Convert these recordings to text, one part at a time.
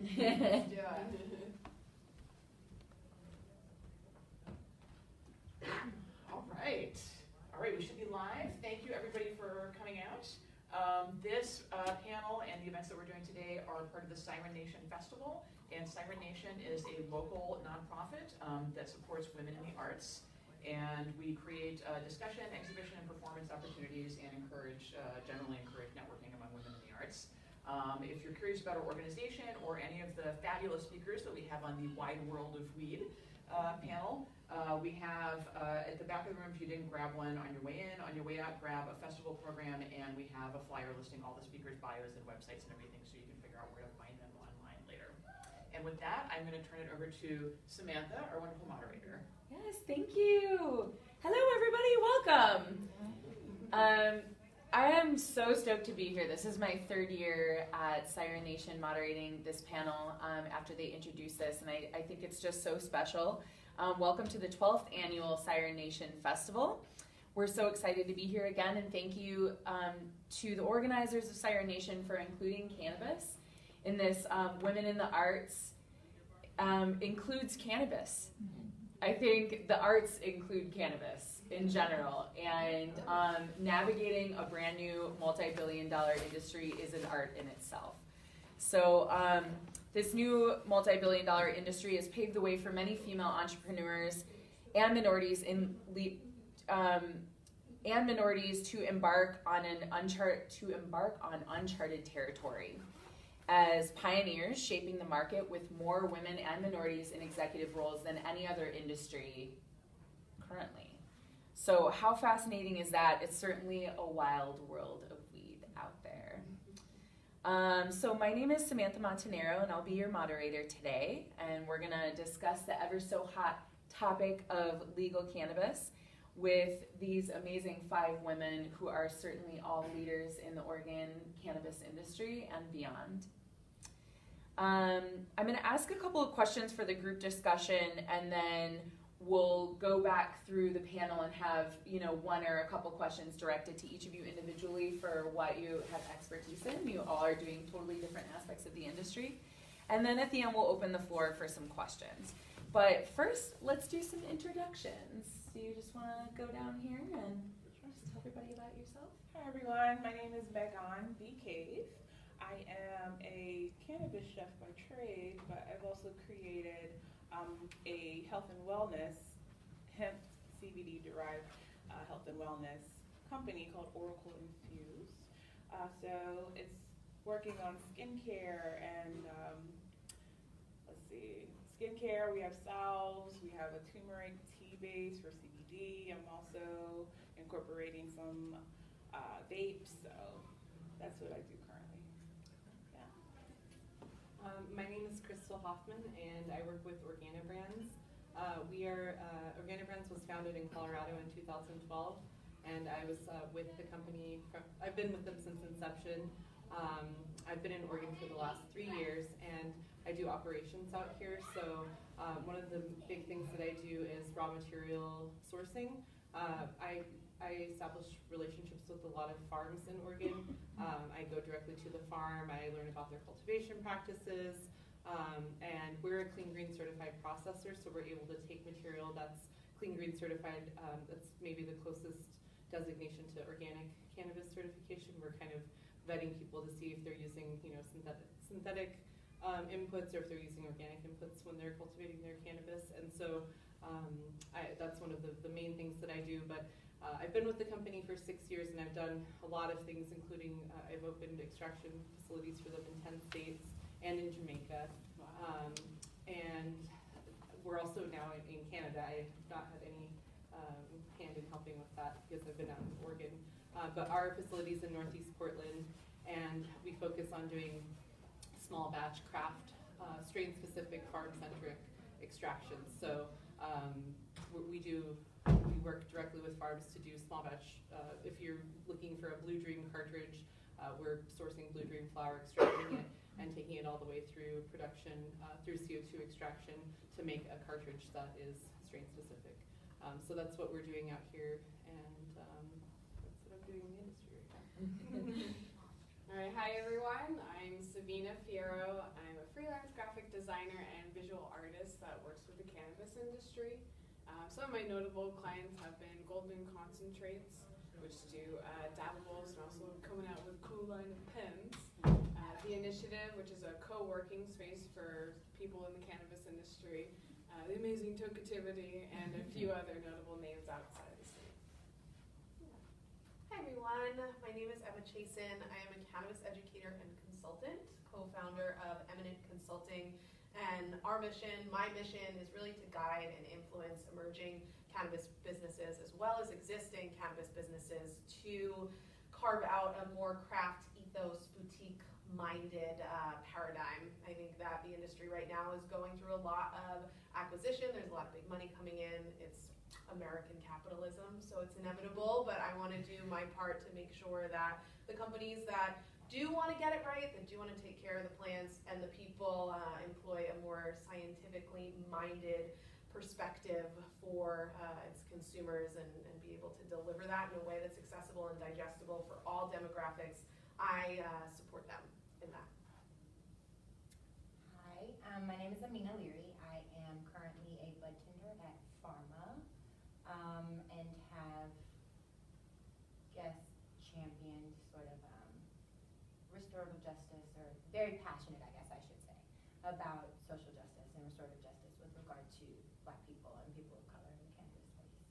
Let's do it. All right, we should be live. Thank you everybody for coming out. This panel and the events that we're doing today are part of the Siren Nation Festival, and Siren Nation is a local nonprofit that supports women in the arts, and we create discussion, exhibition, and performance opportunities and generally encourage networking among women in the arts. If you're curious about our organization or any of the fabulous speakers that we have on the Wide World of Weed panel, we have at the back of the room, if you didn't grab one on your way in, on your way out, grab a festival program, and we have a flyer listing all the speakers' bios and websites and everything so you can figure out where to find them online later. And with that, I'm going to turn it over to Samantha, our wonderful moderator. Yes, thank you. Hello, everybody. Welcome. I am so stoked to be here. This is my third year at Siren Nation moderating this panel after they introduced this, and I think it's just so special. Welcome to the 12th annual Siren Nation Festival. We're so excited to be here again, and thank you to the organizers of Siren Nation for including cannabis in this. Women in the Arts includes cannabis. I think the arts include cannabis in general, and navigating a brand new multi-billion-dollar industry is an art in itself. So this new multi-billion-dollar industry has paved the way for many female entrepreneurs and minorities to embark on uncharted territory as pioneers, shaping the market with more women and minorities in executive roles than any other industry currently. So how fascinating is that? It's certainly a wild world of weed out there. So my name is Samantha Montanero, and I'll be your moderator today. And we're going to discuss the ever so hot topic of legal cannabis with these amazing 5 women who are certainly all leaders in the Oregon cannabis industry and beyond. I'm going to ask a couple of questions for the group discussion, and then we'll go back through the panel and have, one or a couple questions directed to each of you individually for what you have expertise in. You all are doing totally different aspects of the industry. And then at the end, we'll open the floor for some questions. But first, let's do some introductions. So you just want to go down here and just tell everybody about yourself? Hi everyone, my name is Megon Dee-Cave. I am a cannabis chef by trade, but I've also created a health and wellness, hemp CBD derived health and wellness company called Infused. So it's working on skincare and skincare. We have salves, we have a turmeric tea base for CBD. I'm also incorporating some vapes, so that's what I do currently. Yeah. My name is Hoffman, and I work with Organa Brands. Organa Brands was founded in Colorado in 2012, and I was with the company, I've been with them since inception. I've been in Oregon for the last 3 years, and I do operations out here. So one of the big things that I do is raw material sourcing. I establish relationships with a lot of farms in Oregon. I go directly to the farm, I learn about their cultivation practices, and we're a Clean Green certified processor, so we're able to take material that's Clean Green certified. That's maybe the closest designation to organic cannabis certification. We're kind of vetting people to see if they're using, synthetic inputs or if they're using organic inputs when they're cultivating their cannabis. And so that's one of the main things that I do. But I've been with the company for 6 years, and I've done a lot of things, including I've opened extraction facilities for them in 10 states and in Jamaica. Wow. And we're also now in Canada. I have not had any hand in helping with that because I've been out in Oregon. But our facility's in Northeast Portland, and we focus on doing small batch craft, strain-specific, farm-centric extractions. So we work directly with farms to do small batch. If you're looking for a Blue Dream cartridge, we're sourcing Blue Dream flower, extracting it, and taking it all the way through production, through CO2 extraction to make a cartridge that is strain-specific. So that's what we're doing out here, and that's what I'm doing in the industry right now. All right, hi everyone. I'm Sabina Fierro. I'm a freelance designer and visual artist that works with the cannabis industry. Some of my notable clients have been Golden Concentrates, which do dabbables and also coming out with a cool line of pens. The Initiative, which is a co-working space for people in the cannabis industry. The amazing Tokeativity, and a few other notable names outside the state. Hi everyone, my name is Chasen. I am a cannabis educator and consultant, co-founder of Eminent Consulting, and my mission is really to guide and influence emerging cannabis businesses as well as existing cannabis businesses to carve out a more craft ethos, boutique-minded paradigm. I think that the industry right now is going through a lot of acquisition. There's a lot of big money coming in. It's American capitalism, so it's inevitable, but I want to do my part to make sure that the companies that do want to get it right, that do want to take care of the plants and the people, employ a more scientifically minded perspective for its consumers and be able to deliver that in a way that's accessible and digestible for all demographics. I support them in that. Hi, my name is Aminah Leary. I am currently a budtender at Pharma and have championed sort of restorative justice, or very passionate, I guess I should say, about social justice and restorative justice with regard to Black people and people of color in the cannabis space.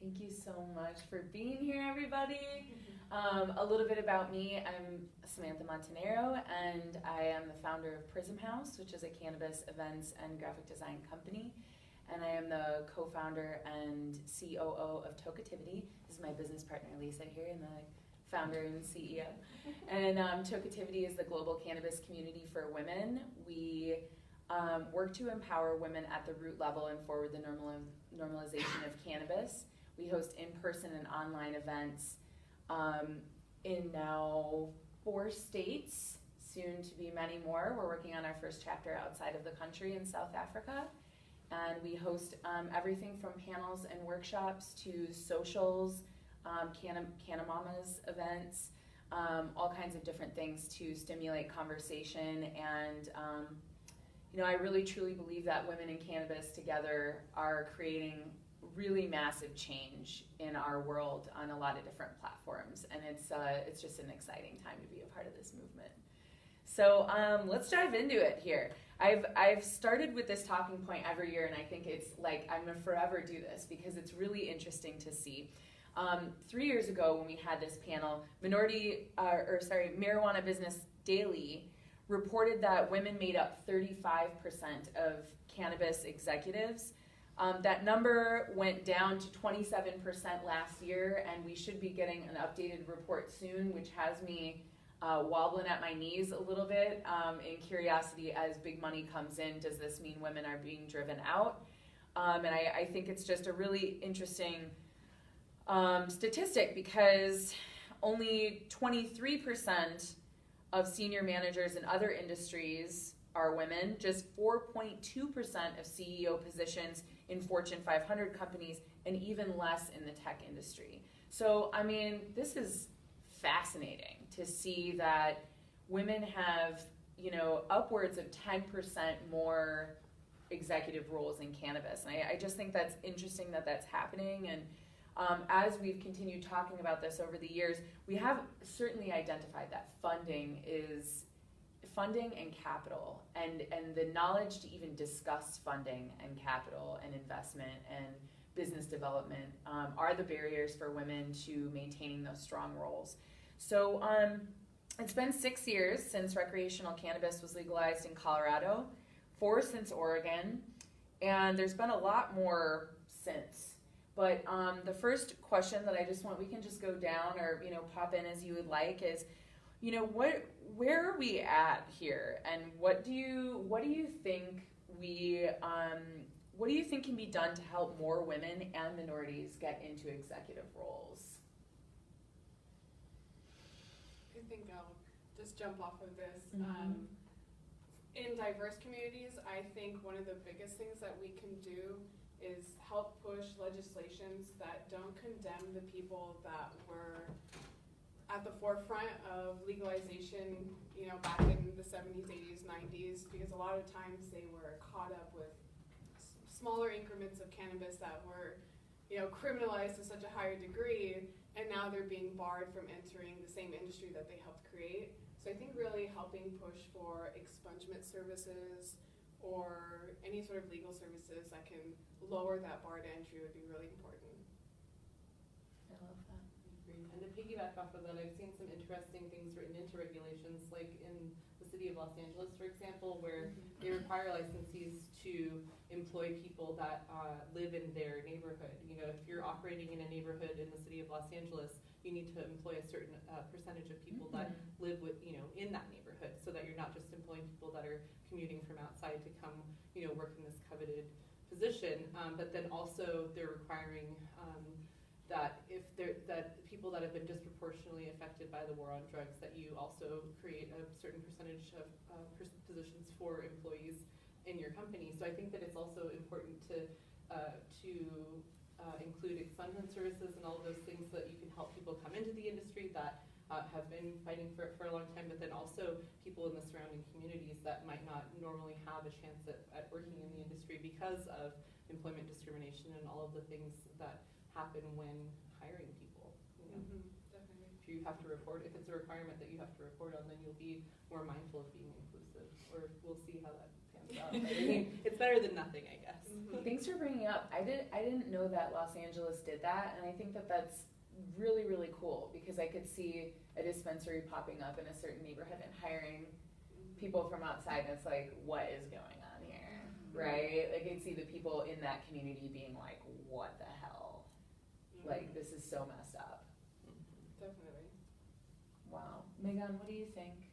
Thank you so much for being here, everybody. A little bit about me. I'm Samantha Montanero, and I am the founder of Prism House, which is a cannabis events and graphic design company. And I am the co-founder and COO of Tokeativity. This is my business partner, Lisa, here, and the founder and CEO. And Tokeativity is the global cannabis community for women. We work to empower women at the root level and forward the normalization of cannabis. We host in-person and online events in now 4 states, soon to be many more. We're working on our first chapter outside of the country in South Africa. And we host everything from panels and workshops to socials, Canamamas events, all kinds of different things to stimulate conversation. And I really truly believe that women in cannabis together are creating really massive change in our world on a lot of different platforms, and it's just an exciting time to be a part of this movement. So let's dive into it here. I've started with this talking point every year, and I think it's like I'm gonna forever do this because it's really interesting to see. 3 years ago when we had this panel, Marijuana Business Daily reported that women made up 35% of cannabis executives. That number went down to 27% last year, and we should be getting an updated report soon, which has me wobbling at my knees a little bit in curiosity as big money comes in. Does this mean women are being driven out? And I think it's just a really interesting statistic because only 23% of senior managers in other industries are women, just 4.2% of CEO positions in Fortune 500 companies, and even less in the tech industry. So, I mean, this is fascinating to see that women have, upwards of 10% more executive roles in cannabis. And I just think that's interesting that that's happening. And as we've continued talking about this over the years, we have certainly identified that funding and capital and the knowledge to even discuss funding and capital and investment and business development are the barriers for women to maintaining those strong roles. So it's been 6 years since recreational cannabis was legalized in Colorado, 4 since Oregon, and there's been a lot more since. But the first question that we can just go down or pop in as you would like is, where are we at here, and what do you think can be done to help more women and minorities get into executive roles? I think I'll just jump off of this. Mm-hmm. In diverse communities, I think one of the biggest things that we can do is help push legislations that don't condemn the people that were at the forefront of legalization, you know, back in the 70s, 80s, 90s, because a lot of times they were caught up with smaller increments of cannabis that were, you know, criminalized to such a higher degree, and now they're being barred from entering the same industry that they helped create. So I think really helping push for expungement services or any sort of legal services that can lower that bar to entry would be really important. I love that. And to piggyback off of that, I've seen some interesting things written into regulations, like in the city of Los Angeles, for example, where they require licensees to employ people that live in their neighborhood. You know, if you're operating in a neighborhood in the city of Los Angeles, you need to employ a certain percentage of people that live with, you know, in that neighborhood, so that you're not just employing people that are commuting from outside to come, you know, work in this coveted position. But then also they're requiring that people that have been disproportionately affected by the war on drugs, that you also create a certain percentage of positions for employees in your company. So I think that it's also important to include expungement services and all of those things so that you can help people come into the industry that have been fighting for a long time, but then also people in the surrounding communities that might not normally have a chance at working in the industry because of employment discrimination and all of the things that happen when hiring people. You know? Definitely. If you have to report, if it's a requirement that you have to report on, then you'll be more mindful of being inclusive, or we'll see how that pans out. I mean, it's better than nothing, I guess. Thanks for bringing up. I didn't know that Los Angeles did that, and I think that that's really, really cool, because I could see a dispensary popping up in a certain neighborhood and hiring people from outside, and it's like, what is going on here, right? Like, I could see the people in that community being like, what the hell? Like, this is so messed up. Definitely. Wow. Megan, what do you think?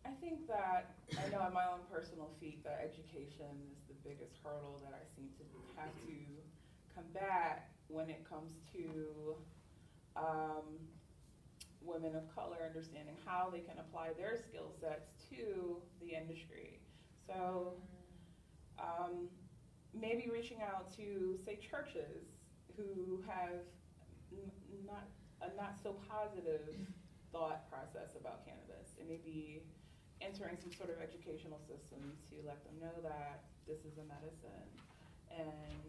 I think that, I know on my own personal feat, that education is the biggest hurdle that I seem to have to combat when it comes to women of color understanding how they can apply their skill sets to the industry. So maybe reaching out to, say, churches who have a not so positive thought process about cannabis, and maybe entering some sort of educational system to let them know that this is a medicine and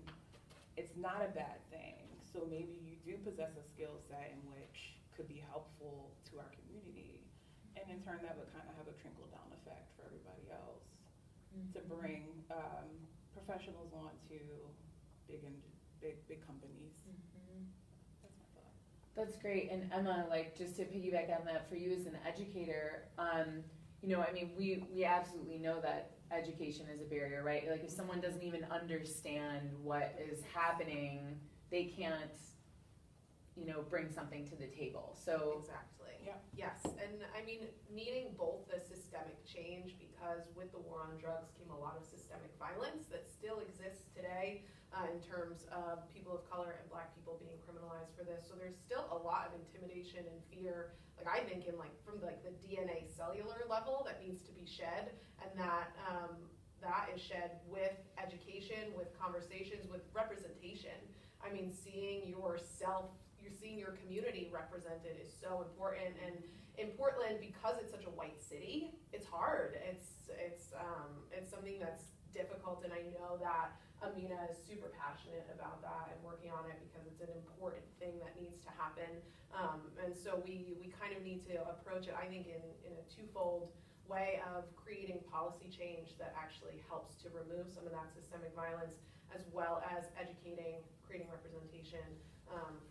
it's not a bad thing. So maybe you do possess a skill set in which could be helpful to our community, and in turn that would kind of have a trickle down effect for everybody else to bring professionals onto big companies. That's my thought. That's great. And Emma, like, just to piggyback on that, for you as an educator, you know, I mean, we absolutely know that education is a barrier, right? Like, if someone doesn't even understand what is happening, they can't, you know, bring something to the table. So Exactly. Yeah. Yes, and I mean, needing both the systemic change, because with the war on drugs came a lot of systemic violence that still exists today in terms of people of color and Black people being criminalized for this. So there's still a lot of intimidation and fear, like I think in from the DNA cellular level, that needs to be shed, and that that is shed with education, with conversations, with representation. I mean, seeing yourself, you're seeing your community represented is so important. And in Portland, because it's such a white city, it's hard. It's something that's difficult, and I know that Aminah is super passionate about that and working on it because it's an important thing that needs to happen. And so we kind of need to approach it, I think, in a twofold way of creating policy change that actually helps to remove some of that systemic violence, as well as educating, creating representation,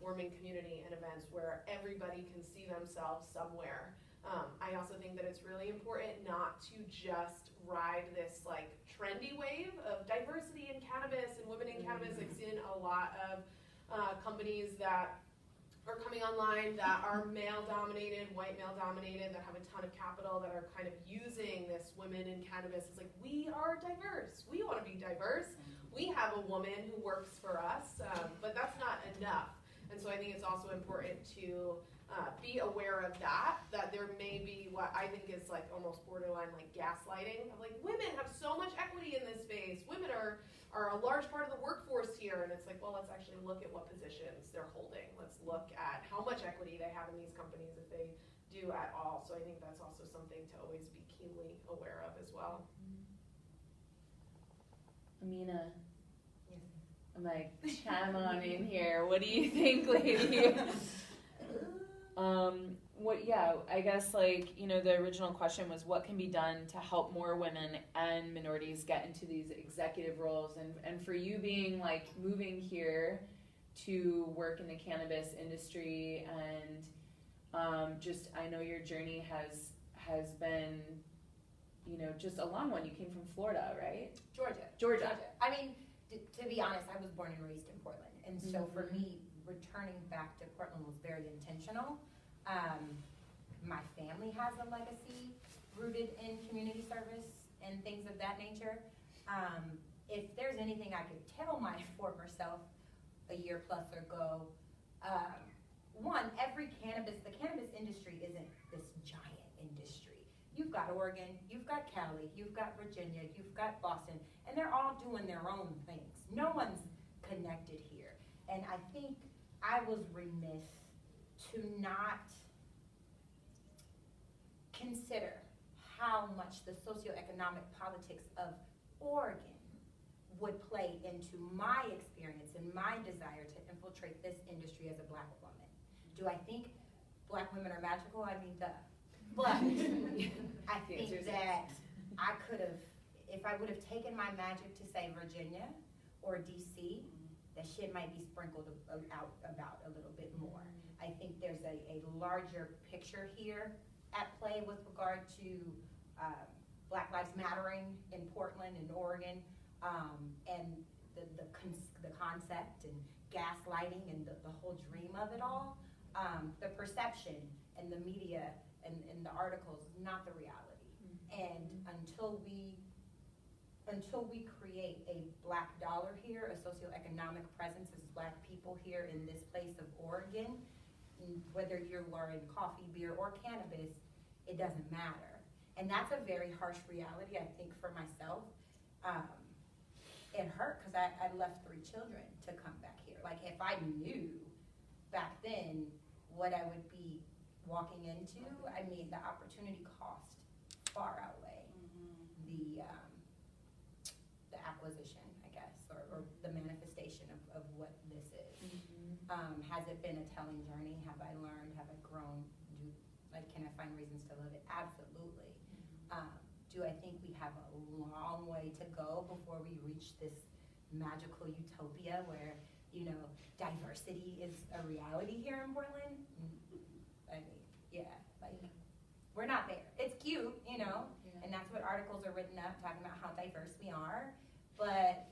forming community and events where everybody can see themselves somewhere. I also think that it's really important not to just ride this like trendy wave of diversity in cannabis and women in cannabis. I've seen a lot of companies that are coming online that are male-dominated, white male-dominated, that have a ton of capital, that are kind of using this women in cannabis. It's like, we are diverse. We want to be diverse. We have a woman who works for us, but that's not enough. And so I think it's also important to be aware of that there may be what I think is like almost borderline like gaslighting of like, women have so much equity in this space. Women are are a large part of the workforce here, and it's like, well, let's actually look at what positions they're holding. Let's look at how much equity they have in these companies, if they do at all. So I think that's also something to always be keenly aware of as well. Aminah, I'm like, chime on in here. What do you think, lady? I guess the original question was what can be done to help more women and minorities get into these executive roles, and for you being moving here to work in the cannabis industry, and I know your journey has been, just a long one. You came from Florida, right? Georgia. I mean, to be honest, I was born and raised in Portland, and so for me, returning back to Portland was very intentional. My family has a legacy rooted in community service and things of that nature. If there's anything I could tell my former self a year plus ago, one, the cannabis industry isn't this giant industry. You've got Oregon, you've got Cali, you've got Virginia, you've got Boston, and they're all doing their own things. No one's connected here. And I think I was remiss to not consider how much the socioeconomic politics of Oregon would play into my experience and my desire to infiltrate this industry as a Black woman. Do I think Black women are magical? I mean, duh. But I think that I could have, if I would have taken my magic to say Virginia or DC, that shit might be sprinkled out about a little bit more. I think there's a larger picture here at play with regard to Black Lives Mattering in Portland and Oregon, and the concept and gaslighting and the whole dream of it all. The perception and the media and the articles is not the reality. And until we create a Black dollar here, a socioeconomic presence as Black people here in this place of Oregon, whether you're in coffee, beer, or cannabis, it doesn't matter. And that's a very harsh reality, I think, for myself. It hurt because I left 3 children to come back here. Like, if I knew back then what I would be walking into, I mean, the opportunity cost far outweigh the acquisition, I guess, or the manifestation of what this is. Has it been a telling journey? Have I learned? Have I grown? Can I find reasons to love it? Absolutely. Do I think we have a long way to go before we reach this magical utopia where, diversity is a reality here in Portland? I mean, yeah, we're not there. It's cute, and that's what articles are written up talking about how diverse we are, but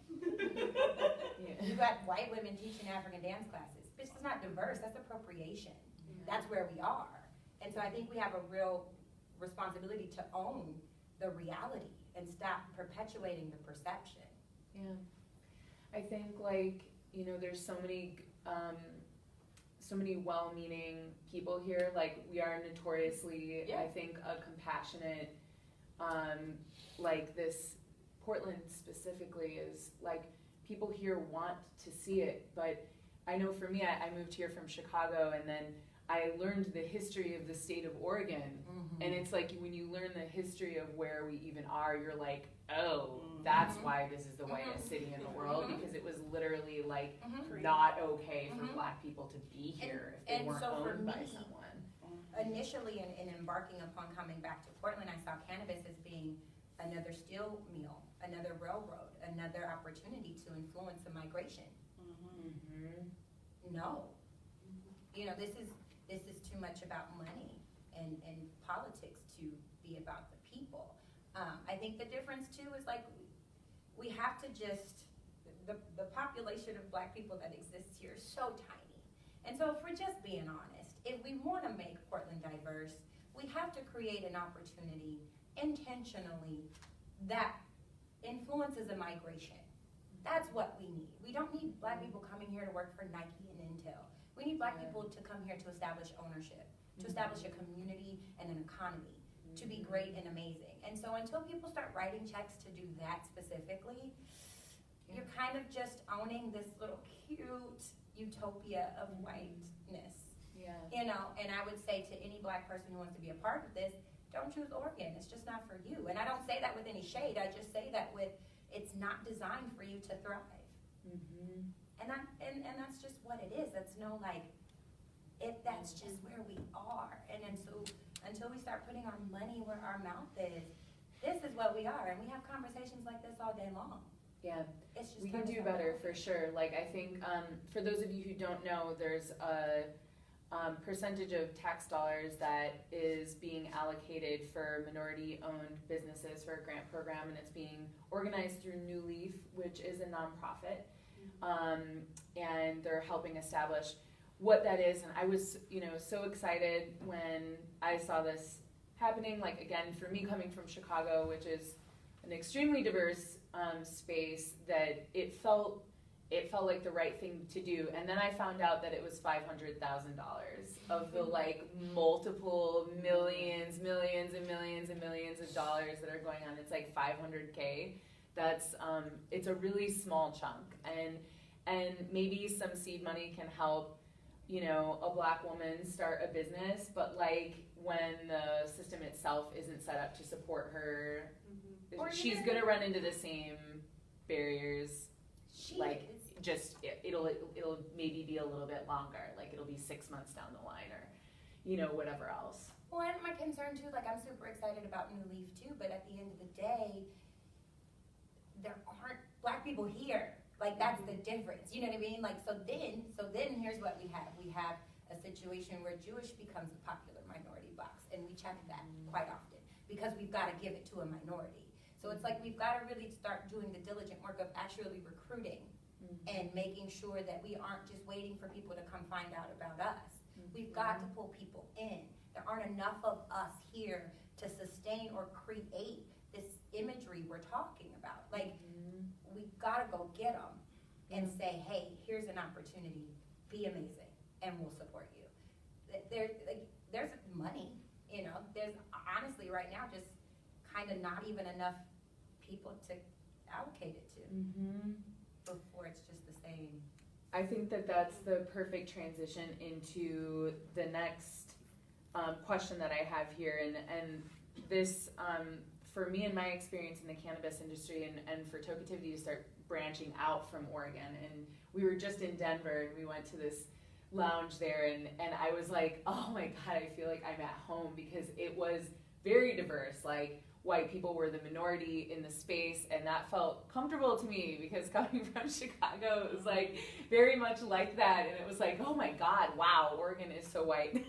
you got white women teaching African dance classes. This is not diverse, that's appropriation. That's where we are. And so I think we have a real responsibility to own the reality and stop perpetuating the perception. Yeah. I think there's so many well-meaning people here. We are notoriously, I think, a compassionate, this Portland specifically is people here want to see it. But I know for me, I moved here from Chicago, and then I learned the history of the state of Oregon, and it's when you learn the history of where we even are, you're like, oh, that's why this is the whitest city in the world, because it was literally not okay for Black people to be here if they weren't owned by someone. Initially, in embarking upon coming back to Portland, I saw cannabis as being another steel mill, another railroad, another opportunity to influence a migration. No. This is too much about money and politics to be about the people. I think the difference too is we have to the population of Black people that exists here is so tiny. And so if we're just being honest, if we want to make Portland diverse, we have to create an opportunity intentionally that influences a migration. That's what we need. We don't need Black people coming here to work for Nike and Intel. We need Black people to come here to establish ownership, to establish a community and an economy, to be great and amazing. And so until people start writing checks to do that specifically, You're kind of just owning this little cute utopia of whiteness. Yeah. You know, and I would say to any black person who wants to be a part of this, don't choose Oregon. It's just not for you. And I don't say that with any shade. I just say that with, it's not designed for you to thrive. Mm-hmm. And that's just what it is. That's no like, that's just where we are. And then so until we start putting our money where our mouth is, this is what we are. And we have conversations like this all day long. Yeah, It's just we can do better for sure. Like I think for those of you who don't know, there's a percentage of tax dollars that is being allocated for minority-owned businesses for a grant program, and it's being organized through New Leaf, which is a nonprofit, and they're helping establish what that is. And I was, so excited when I saw this happening. Like again, for me coming from Chicago, which is an extremely diverse space, that it felt like the right thing to do. And then I found out that it was $500,000 of the like multiple millions and millions of dollars that are going on. It's like 500K. That's it's a really small chunk, and maybe some seed money can help, a black woman start a business, but like when the system itself isn't set up to support her, she's gonna run into the same barriers. It'll maybe be a little bit longer, like it'll be 6 months down the line, or whatever else. Well, and my concern too, like I'm super excited about New Leaf too, but at the end of the day, there aren't black people here. Like that's the difference, you know what I mean? Like so then here's what we have. We have a situation where Jewish becomes a popular minority box, and we check that quite often because we've got to give it to a minority. So it's like we've got to really start doing the diligent work of actually recruiting and making sure that we aren't just waiting for people to come find out about us. We've got to pull people in. There aren't enough of us here to sustain or create this imagery we're talking about. Like, we've got to go get them and say, hey, here's an opportunity. Be amazing, and we'll support you. There's money, There's honestly right now just kind of not even enough people to allocate it to before it's just the same. I think that that's the perfect transition into the next question that I have here, and this for me and my experience in the cannabis industry, and for Tokeativity to start branching out from Oregon. And we were just in Denver, and we went to this lounge there, and I was like, oh my God, I feel like I'm at home, because it was very diverse. Like, white people were the minority in the space, and that felt comfortable to me, because coming from Chicago, it was like very much like that, and it was like, oh my God, wow, Oregon is so white.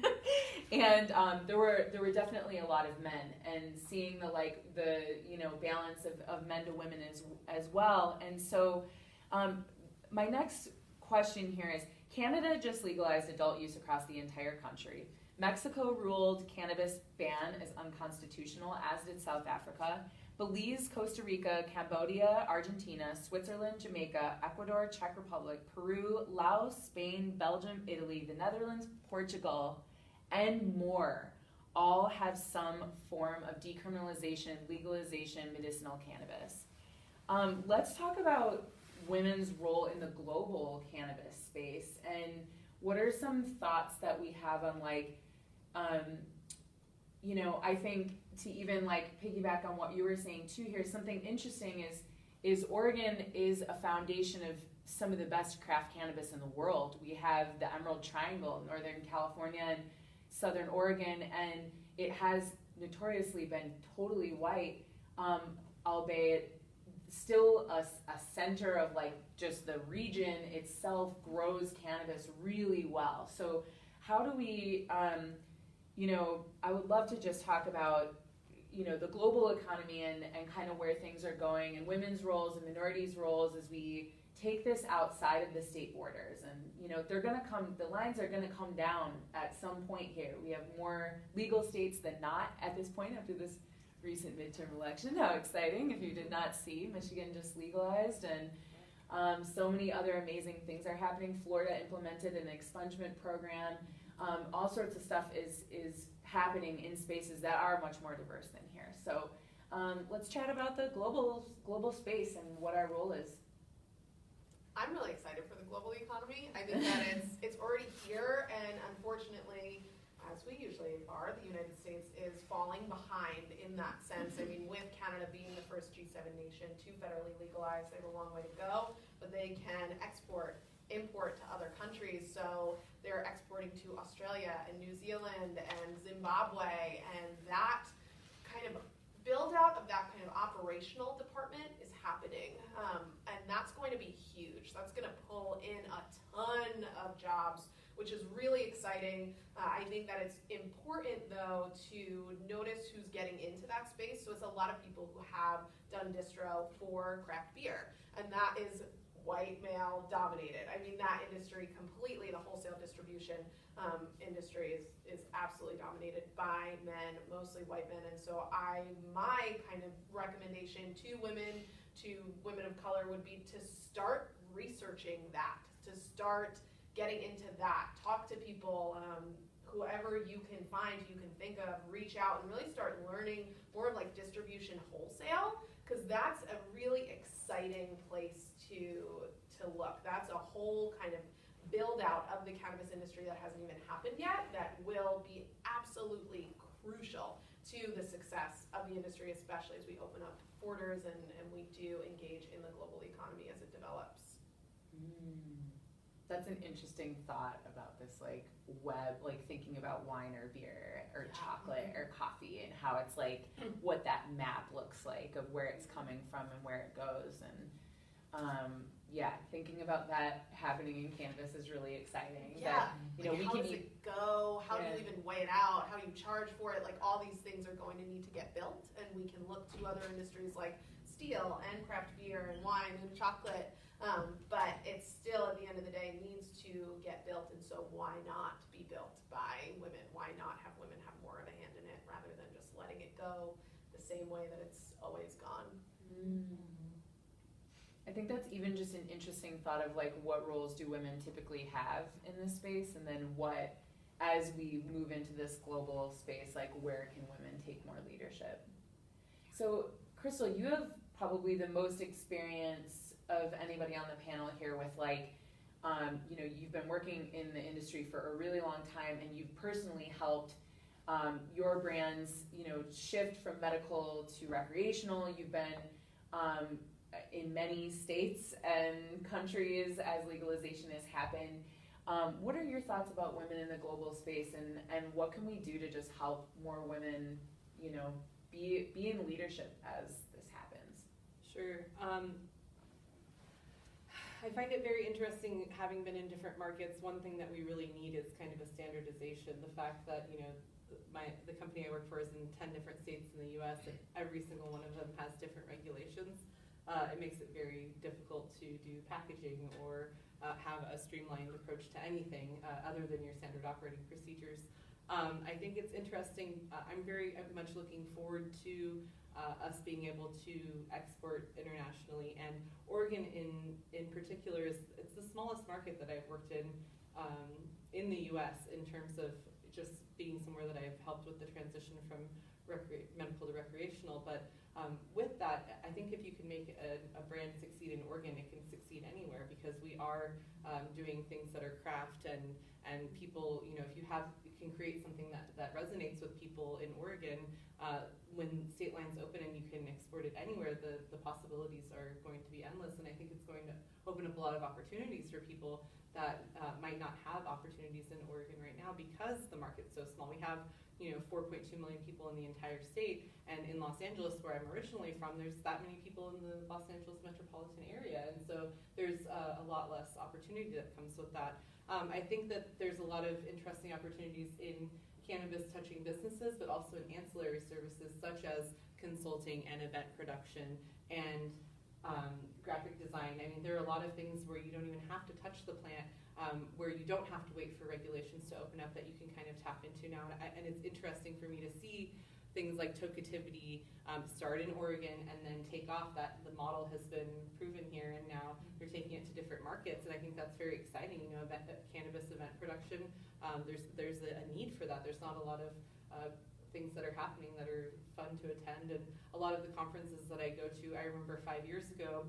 And there were definitely a lot of men, and seeing the balance of men to women as well. And so my next question here is, Canada just legalized adult use across the entire country. Mexico ruled cannabis ban as unconstitutional, as did South Africa. Belize, Costa Rica, Cambodia, Argentina, Switzerland, Jamaica, Ecuador, Czech Republic, Peru, Laos, Spain, Belgium, Italy, the Netherlands, Portugal, and more all have some form of decriminalization, legalization, medicinal cannabis. Let's talk about women's role in the global cannabis space, and what are some thoughts that we have on I think to even piggyback on what you were saying too here, something interesting is Oregon is a foundation of some of the best craft cannabis in the world. We have the Emerald Triangle, Northern California and Southern Oregon, and it has notoriously been totally white, albeit still a center of just the region itself grows cannabis really well. So how do we, I would love to just talk about, the global economy and kind of where things are going, and women's roles and minorities' roles as we take this outside of the state borders. And, the lines are gonna come down at some point here. We have more legal states than not at this point after this recent midterm election. How exciting. If you did not see, Michigan just legalized, and so many other amazing things are happening. Florida implemented an expungement program. All sorts of stuff is happening in spaces that are much more diverse than here. So let's chat about the global space and what our role is. I'm really excited for the global economy. I think that it's already here, and unfortunately, as we usually are, the United States is falling behind in that sense. I mean, with Canada being the first G7 nation to federally legalize, they have a long way to go, but they can import to other countries. So they're exporting to Australia and New Zealand and Zimbabwe, and that kind of build out of that kind of operational department is happening, and that's going to be huge. That's going to pull in a ton of jobs, which is really exciting. I think that it's important, though, to notice who's getting into that space. So it's a lot of people who have done distro for craft beer, and that is white male dominated. I mean, that industry completely, the wholesale distribution industry is absolutely dominated by men, mostly white men. And so my kind of recommendation to women of color would be to start researching that, to start getting into that, talk to people, whoever you can find, you can think of, reach out and really start learning more of like distribution wholesale, because that's a really exciting place to look. That's a whole kind of build out of the cannabis industry that hasn't even happened yet, that will be absolutely crucial to the success of the industry, especially as we open up borders and we do engage in the global economy as it develops. That's an interesting thought about this like web, like thinking about wine or beer or chocolate or coffee, and how it's like what that map looks like of where it's coming from and where it goes. And thinking about that happening in cannabis is really exciting. Yeah, that, how does it go? How do you even weigh it out? How do you charge for it? Like all these things are going to need to get built, and we can look to other industries like steel and craft beer and wine and chocolate. But it's still, at the end of the day, needs to get built, and so why not be built by women? Why not have women have more of a hand in it rather than just letting it go the same way that it's always gone? I think that's even just an interesting thought of like what roles do women typically have in this space, and then what, as we move into this global space, like where can women take more leadership? So Crystal, you have probably the most experience of anybody on the panel here with like, you've been working in the industry for a really long time, and you've personally helped your brands, shift from medical to recreational. You've been in many states and countries as legalization has happened. What are your thoughts about women in the global space, and what can we do to just help more women, be in leadership as this happens? Sure. I find it very interesting, having been in different markets. One thing that we really need is kind of a standardization. The fact that, the company I work for is in 10 different states in the US, and every single one of them has different regulations. It makes it very difficult to do packaging or have a streamlined approach to anything other than your standard operating procedures. I think it's interesting. I'm very much looking forward to us being able to export internationally, and Oregon in particular it's the smallest market that I've worked in the US in terms of just being somewhere that I've helped with the transition from medical to recreational. But with that, I think if you can make a brand succeed in Oregon, it can succeed anywhere, because we are doing things that are craft and people, if you can create something that resonates with people in Oregon, when state lines open and you can export it anywhere, the possibilities are going to be endless. And I think it's going to open up a lot of opportunities for people that might not have opportunities in Oregon right now, because the market's so small. We have 4.2 million people in the entire state, and in Los Angeles, where I'm originally from, there's that many people in the Los Angeles metropolitan area, and so there's a lot less opportunity that comes with that. I think that there's a lot of interesting opportunities in cannabis touching businesses, but also in ancillary services such as consulting and event production and graphic design. I mean, there are a lot of things where you don't even have to touch the plant, where you don't have to wait for regulations to open up, that you can kind of tap into now. And it's interesting for me to see things like Tokeativity start in Oregon and then take off. That the model has been proven here, and now they're taking it to different markets, and I think that's very exciting. Cannabis event production, there's a need for that. There's not a lot of things that are happening that are fun to attend, and a lot of the conferences that I go to, I remember 5 years ago,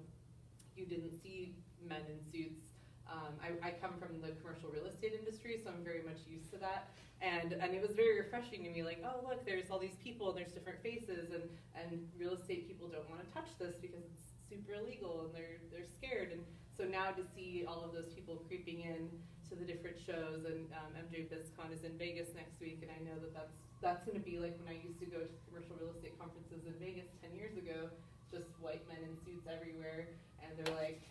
you didn't see men in suits. I come from the commercial real estate industry, so I'm very much used to that. And it was very refreshing to me, like, oh, look, there's all these people, and there's different faces, and real estate people don't want to touch this because it's super illegal, and they're scared. And so now to see all of those people creeping in to the different shows, and MJ BizCon is in Vegas next week, and I know that's going to be like when I used to go to commercial real estate conferences in Vegas 10 years ago, just white men in suits everywhere, and they're like,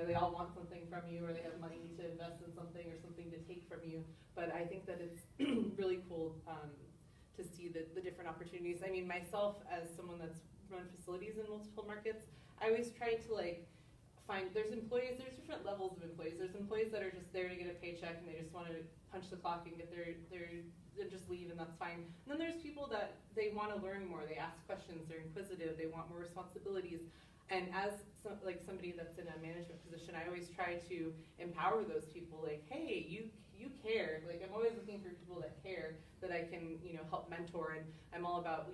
they all want something from you, or they have money to invest in something or something to take from you. But I think that it's really cool to see the different opportunities. I mean, myself, as someone that's run facilities in multiple markets, I always try to find, there's different levels of employees. There's employees that are just there to get a paycheck and they just want to punch the clock and get and just leave, and that's fine. And then there's people that they want to learn more, they ask questions, they're inquisitive, they want more responsibilities. And as somebody that's in a management position, I always try to empower those people, like, hey, you care. Like, I'm always looking for people that care, that I can, help mentor. And I'm all about,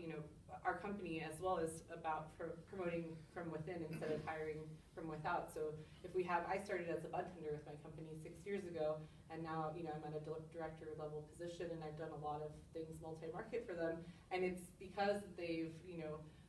our company as well as about promoting from within instead of hiring from without. So if I started as a budtender with my company 6 years ago, and now, I'm at a director level position, and I've done a lot of things multi-market for them. And it's because they've,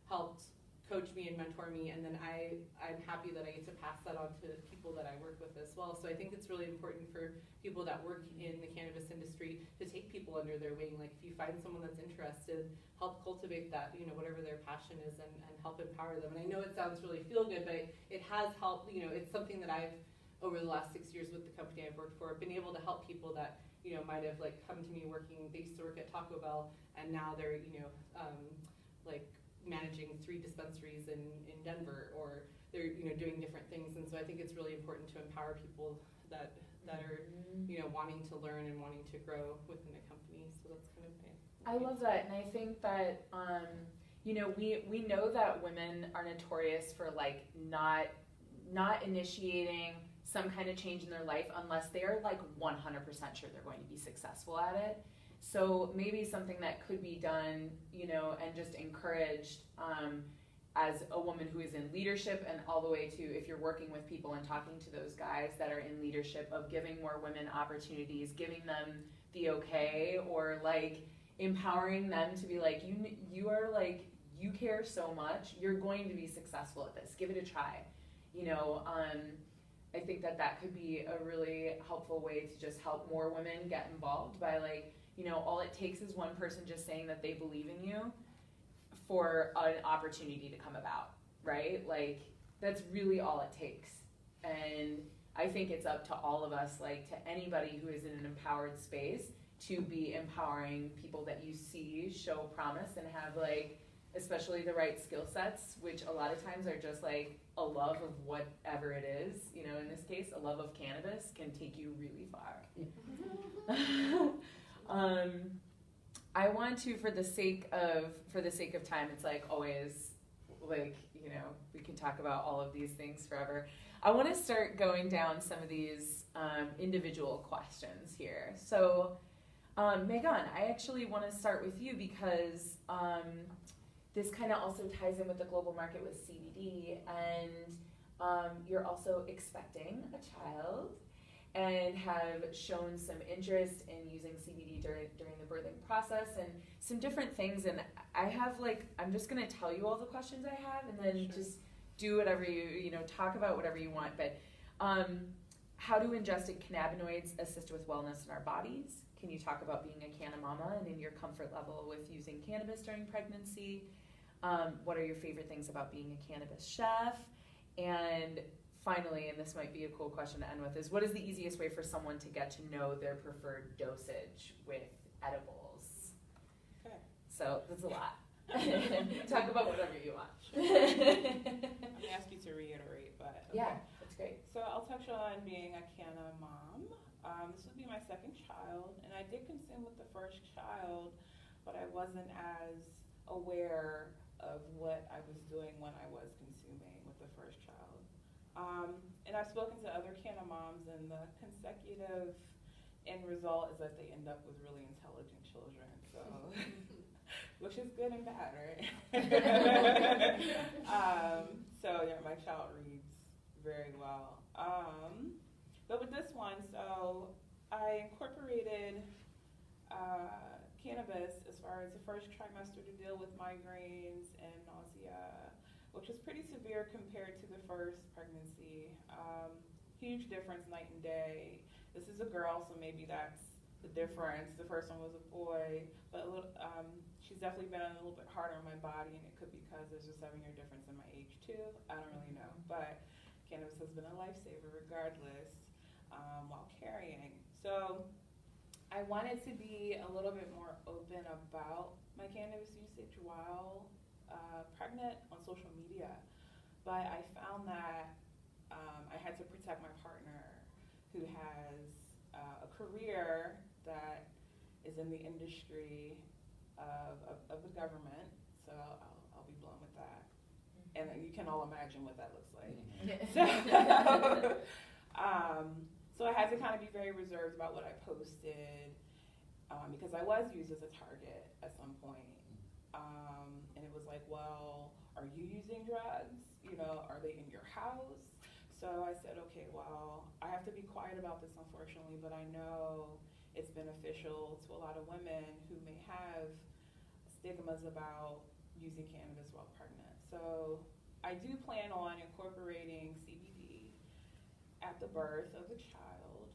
helped coach me and mentor me, and then I'm happy that I get to pass that on to people that I work with as well. So I think it's really important for people that work in the cannabis industry to take people under their wing. Like, if you find someone that's interested, help cultivate that, whatever their passion is, and help empower them. And I know it sounds really feel good, but it has helped. It's something that I've, over the last 6 years with the company I've worked for, been able to help people that might have come to me working. They used to work at Taco Bell, and now they're managing 3 dispensaries in Denver, or they're doing different things. And so I think it's really important to empower people that are wanting to learn and wanting to grow within the company. So that's kind of my I love that, and I think that we know that women are notorious for not initiating some kind of change in their life unless they're 100% sure they're going to be successful at it. So maybe something that could be done, and just encouraged as a woman who is in leadership, and all the way to if you're working with people and talking to those guys that are in leadership, of giving more women opportunities, giving them the okay, or empowering them to be you care so much, you're going to be successful at this, give it a try. I think that could be a really helpful way to just help more women get involved by all it takes is one person just saying that they believe in you for an opportunity to come about, right? That's really all it takes. And I think it's up to all of us, to anybody who is in an empowered space, to be empowering people that you see show promise and have especially the right skill sets, which a lot of times are just a love of whatever it is. In this case, a love of cannabis can take you really far. I want to, for the sake of time, it's always we can talk about all of these things forever. I want to start going down some of these individual questions here. So Megon, I actually want to start with you because this kind of also ties in with the global market with CBD, and you're also expecting a child and have shown some interest in using CBD during the birthing process and some different things. And I have I'm just going to tell you all the questions I have, and then just do whatever talk about whatever you want. But how do ingested cannabinoids assist with wellness in our bodies? Can you talk about being a canna mama and in your comfort level with using cannabis during pregnancy? What are your favorite things about being a cannabis chef? And finally, and this might be a cool question to end with, is what is the easiest way for someone to get to know their preferred dosage with edibles? Okay. So that's a lot. Talk about whatever you want. I'm going to ask you to reiterate, but okay. Yeah, that's great. So I'll touch on being a canna mom. This would be my second child, and I did consume with the first child, but I wasn't as aware of what I was doing when I was consuming with the first child. And I've spoken to other canna moms, and the consecutive end result is that they end up with really intelligent children. So, which is good and bad, right? So yeah, my child reads very well. But with this one, so I incorporated cannabis as far as the first trimester to deal with migraines and nausea, which was pretty severe compared to the first pregnancy. Huge difference night and day. This is a girl, so maybe that's the difference. The first one was a boy, but she's definitely been a little bit harder on my body, and it could be because there's a 7-year difference in my age too. I don't really know, but cannabis has been a lifesaver regardless while carrying. So I wanted to be a little bit more open about my cannabis usage while pregnant on social media, but I found that I had to protect my partner who has a career that is in the industry of the government, so I'll be blown with that. And you can all imagine what that looks like. So I had to kind of be very reserved about what I posted because I was used as a target at some point. And it was like, well, are you using drugs? You know, are they in your house? So I said, okay, well, I have to be quiet about this, unfortunately, but I know it's beneficial to a lot of women who may have stigmas about using cannabis while pregnant. So I do plan on incorporating CBD at the birth of the child.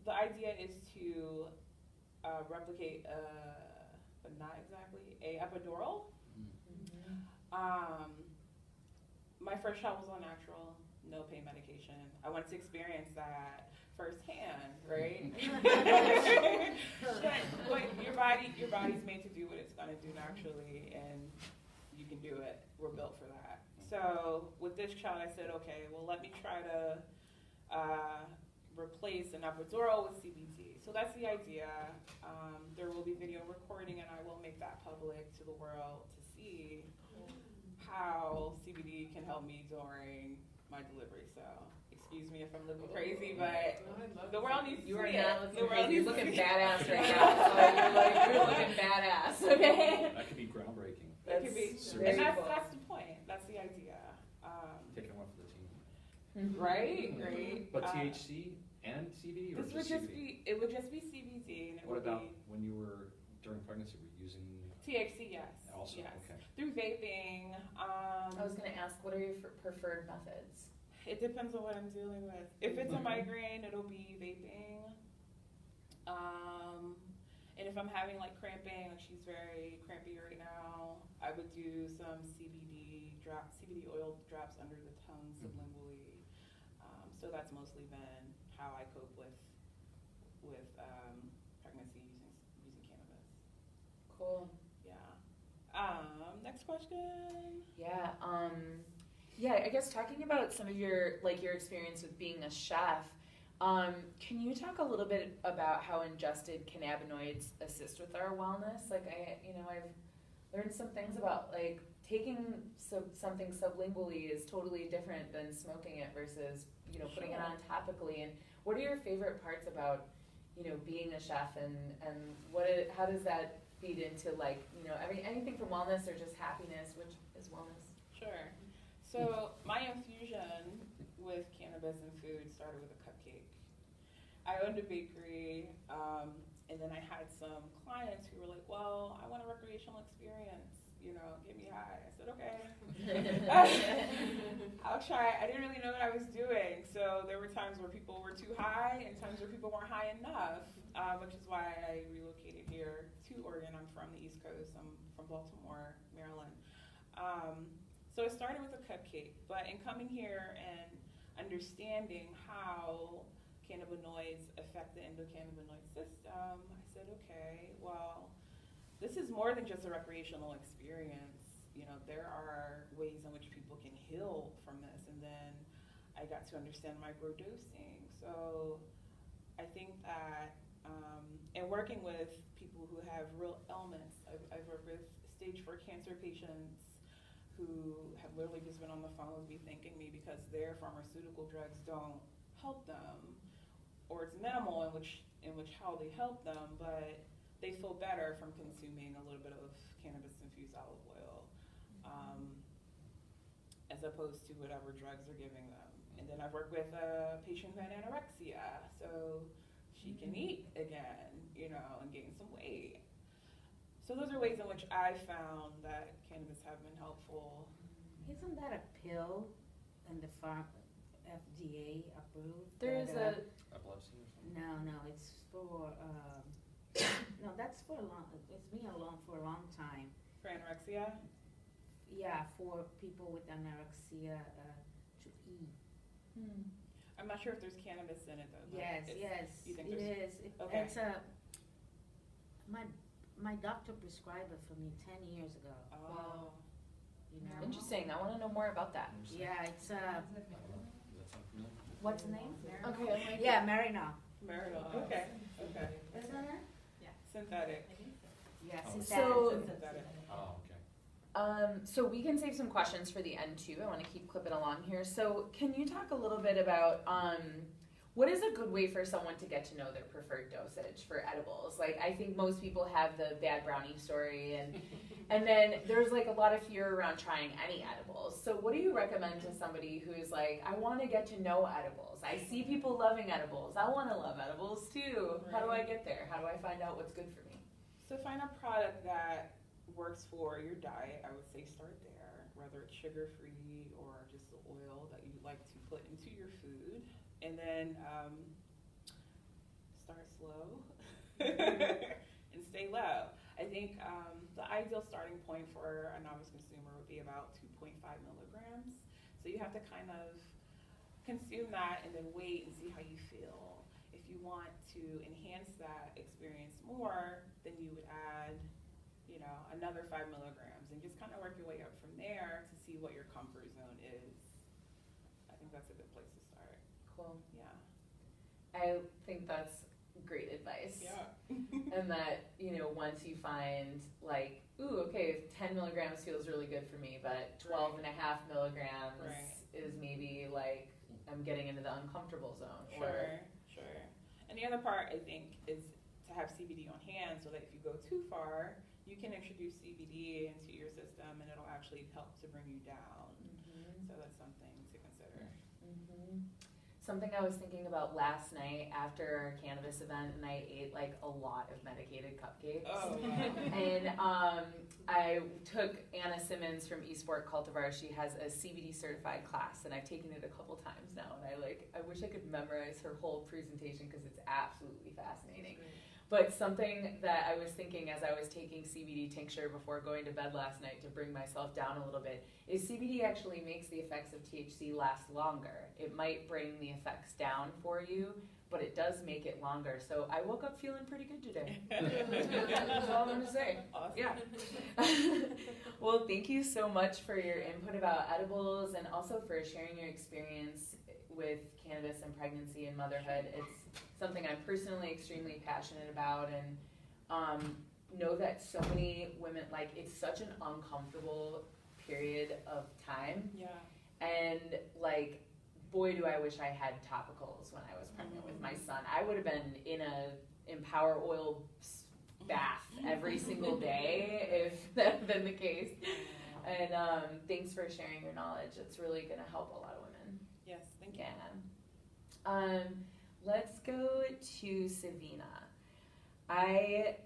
The idea is to replicate, but not exactly, a epidural. My first child was all natural, no pain medication. I wanted to experience that firsthand, right? But your body's made to do what it's gonna do naturally, and you can do it. We're built for that. So with this child, I said, okay, well, let me try to replace an epidural with CBD. So that's the idea. There will be video recording, and I will make that public to the world to see how CBD can help me during my delivery. So excuse me if I'm looking crazy, but the world needs to see it. You are not looking The world crazy. You're needs to looking see it. badass right now. You're looking badass, okay? That could be groundbreaking. It could be, very and cool. that's the point. That's the idea. Taking one for the team. Right, right. But THC and CBD, or This just would just CBD? be, it would just be CBD, and it What would about be when you were during pregnancy? Were you using THC, yes. also? Yes. Okay. Through vaping. I was gonna ask, what are your preferred methods? It depends on what I'm dealing with. If it's a migraine, it'll be vaping. And if I'm having like cramping, like she's very crampy right now, I would do some CBD oil drops under the tongue sublingually. So that's mostly been how I cope with pregnancy using cannabis. Cool. Yeah. Next question. Yeah. I guess talking about some of your experience with being a chef, can you talk a little bit about how ingested cannabinoids assist with our wellness? Like I've learned some things about like taking something sublingually is totally different than smoking it versus putting it on topically. And what are your favorite parts about being a chef and how does that feed into anything from wellness or just happiness, which is wellness? Sure. So my infusion with cannabis and food started with a cupcake. I owned a bakery, and then I had some clients who were like, well, I want a recreational experience, get me high. I said, okay. I'll try. I didn't really know what I was doing. So there were times where people were too high and times where people weren't high enough, which is why I relocated here to Oregon. I'm from the East Coast. I'm from Baltimore, Maryland. So it started with a cupcake, but in coming here and understanding how cannabinoids affect the endocannabinoid system, I said, okay, well, this is more than just a recreational experience. There are ways in which people can heal from this. And then I got to understand microdosing. So I think that, and working with people who have real ailments, I've worked with stage 4 cancer patients who have literally just been on the phone with me thanking me because their pharmaceutical drugs don't help them, or it's minimal in which how they help them, but they feel better from consuming a little bit of cannabis infused olive oil. opposed to whatever drugs they're giving them. And then I've worked with a patient who had anorexia, so she can eat again, you know, and gain some weight. So those are ways in which I found that cannabis have been helpful. Isn't that a pill and the FDA approved? There's that, Epilepsy or something? No, it's for, no, that's for a long, it's been along for a long time. For anorexia? Yeah, for people with anorexia to eat. I'm not sure if there's cannabis in it though. Yes, You think it there's- is. Okay. It's my doctor prescribed it for me 10 years ago. Oh. You know? Interesting. I want to know more about that. Yeah, it's I don't know. Does that sound familiar? what's the name? Okay. Yeah, Marina. Marital. Okay. Okay. Isn't it? Synthetic. Yeah, Oh. Synthetic. Oh, okay. So we can save some questions for the end too. I want to keep clipping along here. So can you talk a little bit about what is a good way for someone to get to know their preferred dosage for edibles? Like, I think most people have the bad brownie story, and then there's like a lot of fear around trying any edibles. So what do you recommend to somebody who's like, I want to get to know edibles. I see people loving edibles. I want to love edibles too. How do I get there? How do I find out what's good for me? So find a product that works for your diet. I would say start there, whether it's sugar-free or just the oil that you like to put into your food. And then start slow and stay low. I think the ideal starting point for a novice consumer would be about 2.5 milligrams. So you have to kind of consume that and then wait and see how you feel. If you want to enhance that experience more, then you would add, you know, another 5 milligrams and just kind of work your way up from there to see what your comfort zone is. I think that's a good place to start. Cool. Yeah. I think that's great advice. Yeah. And that, you know, once you find like, ooh, okay, 10 milligrams feels really good for me, but 12 and a half milligrams is maybe like I'm getting into the uncomfortable zone. Sure. And the other part, I think, is to have CBD on hand so that if you go too far, you can introduce CBD into your system and it'll actually help to bring you down. So that's something to consider. Something I was thinking about last night after our cannabis event, and I ate like a lot of medicated cupcakes. Oh, And I took Anna Simmons from Esport Cultivar. She has a CBD certified class, and I've taken it a couple times now. And I wish I could memorize her whole presentation because it's absolutely fascinating. But something that I was thinking as I was taking CBD tincture before going to bed last night to bring myself down a little bit is CBD actually makes the effects of THC last longer. It might bring the effects down for you, but it does make it longer. So I woke up feeling pretty good today. That's all I'm going to say. Awesome. Yeah. Well, thank you so much for your input about edibles and also for sharing your experience with cannabis and pregnancy and motherhood. It's something I'm personally extremely passionate about, and know that so many women, like, it's such an uncomfortable period of time. Yeah. And like, boy, do I wish I had topicals when I was pregnant with my son. I would have been in a Empower Oil bath every single day if that had been the case. And thanks for sharing your knowledge. It's really going to help a lot of women. Yes, thank you. Yeah. Let's go to Savina. I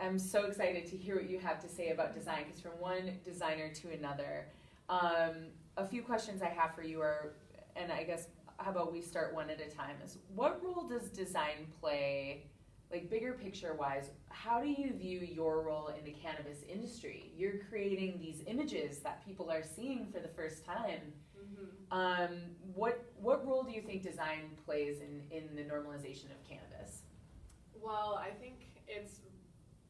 am so excited to hear what you have to say about design, because from one designer to another, a few questions I have for you are, and I guess how about we start one at a time, is what role does design play, like bigger picture wise? How do you view your role in the cannabis industry? You're creating these images that people are seeing for the first time. What role do you think design plays in the normalization of cannabis? Well, I think it's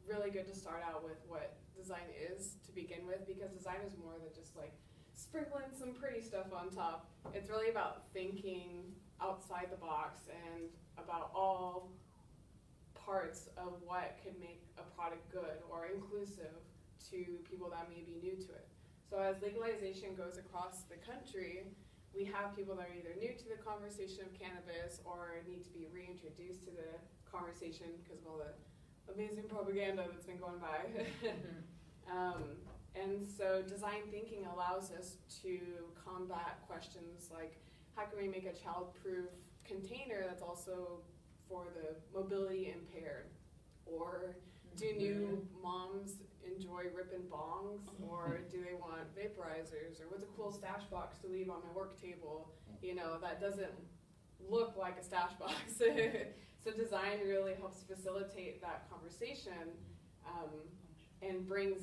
really good to start out with what design is to begin with, because design is more than just like sprinkling some pretty stuff on top. It's really about thinking outside the box and about all parts of what can make a product good or inclusive to people that may be new to it. So as legalization goes across the country, we have people that are either new to the conversation of cannabis or need to be reintroduced to the conversation because of all the amazing propaganda that's been going by. And so design thinking allows us to combat questions like, how can we make a child-proof container that's also for the mobility impaired? Or do new moms enjoy ripping bongs, or do they want vaporizers, or what's a cool stash box to leave on my work table, you know, that doesn't look like a stash box. So design really helps facilitate that conversation, and brings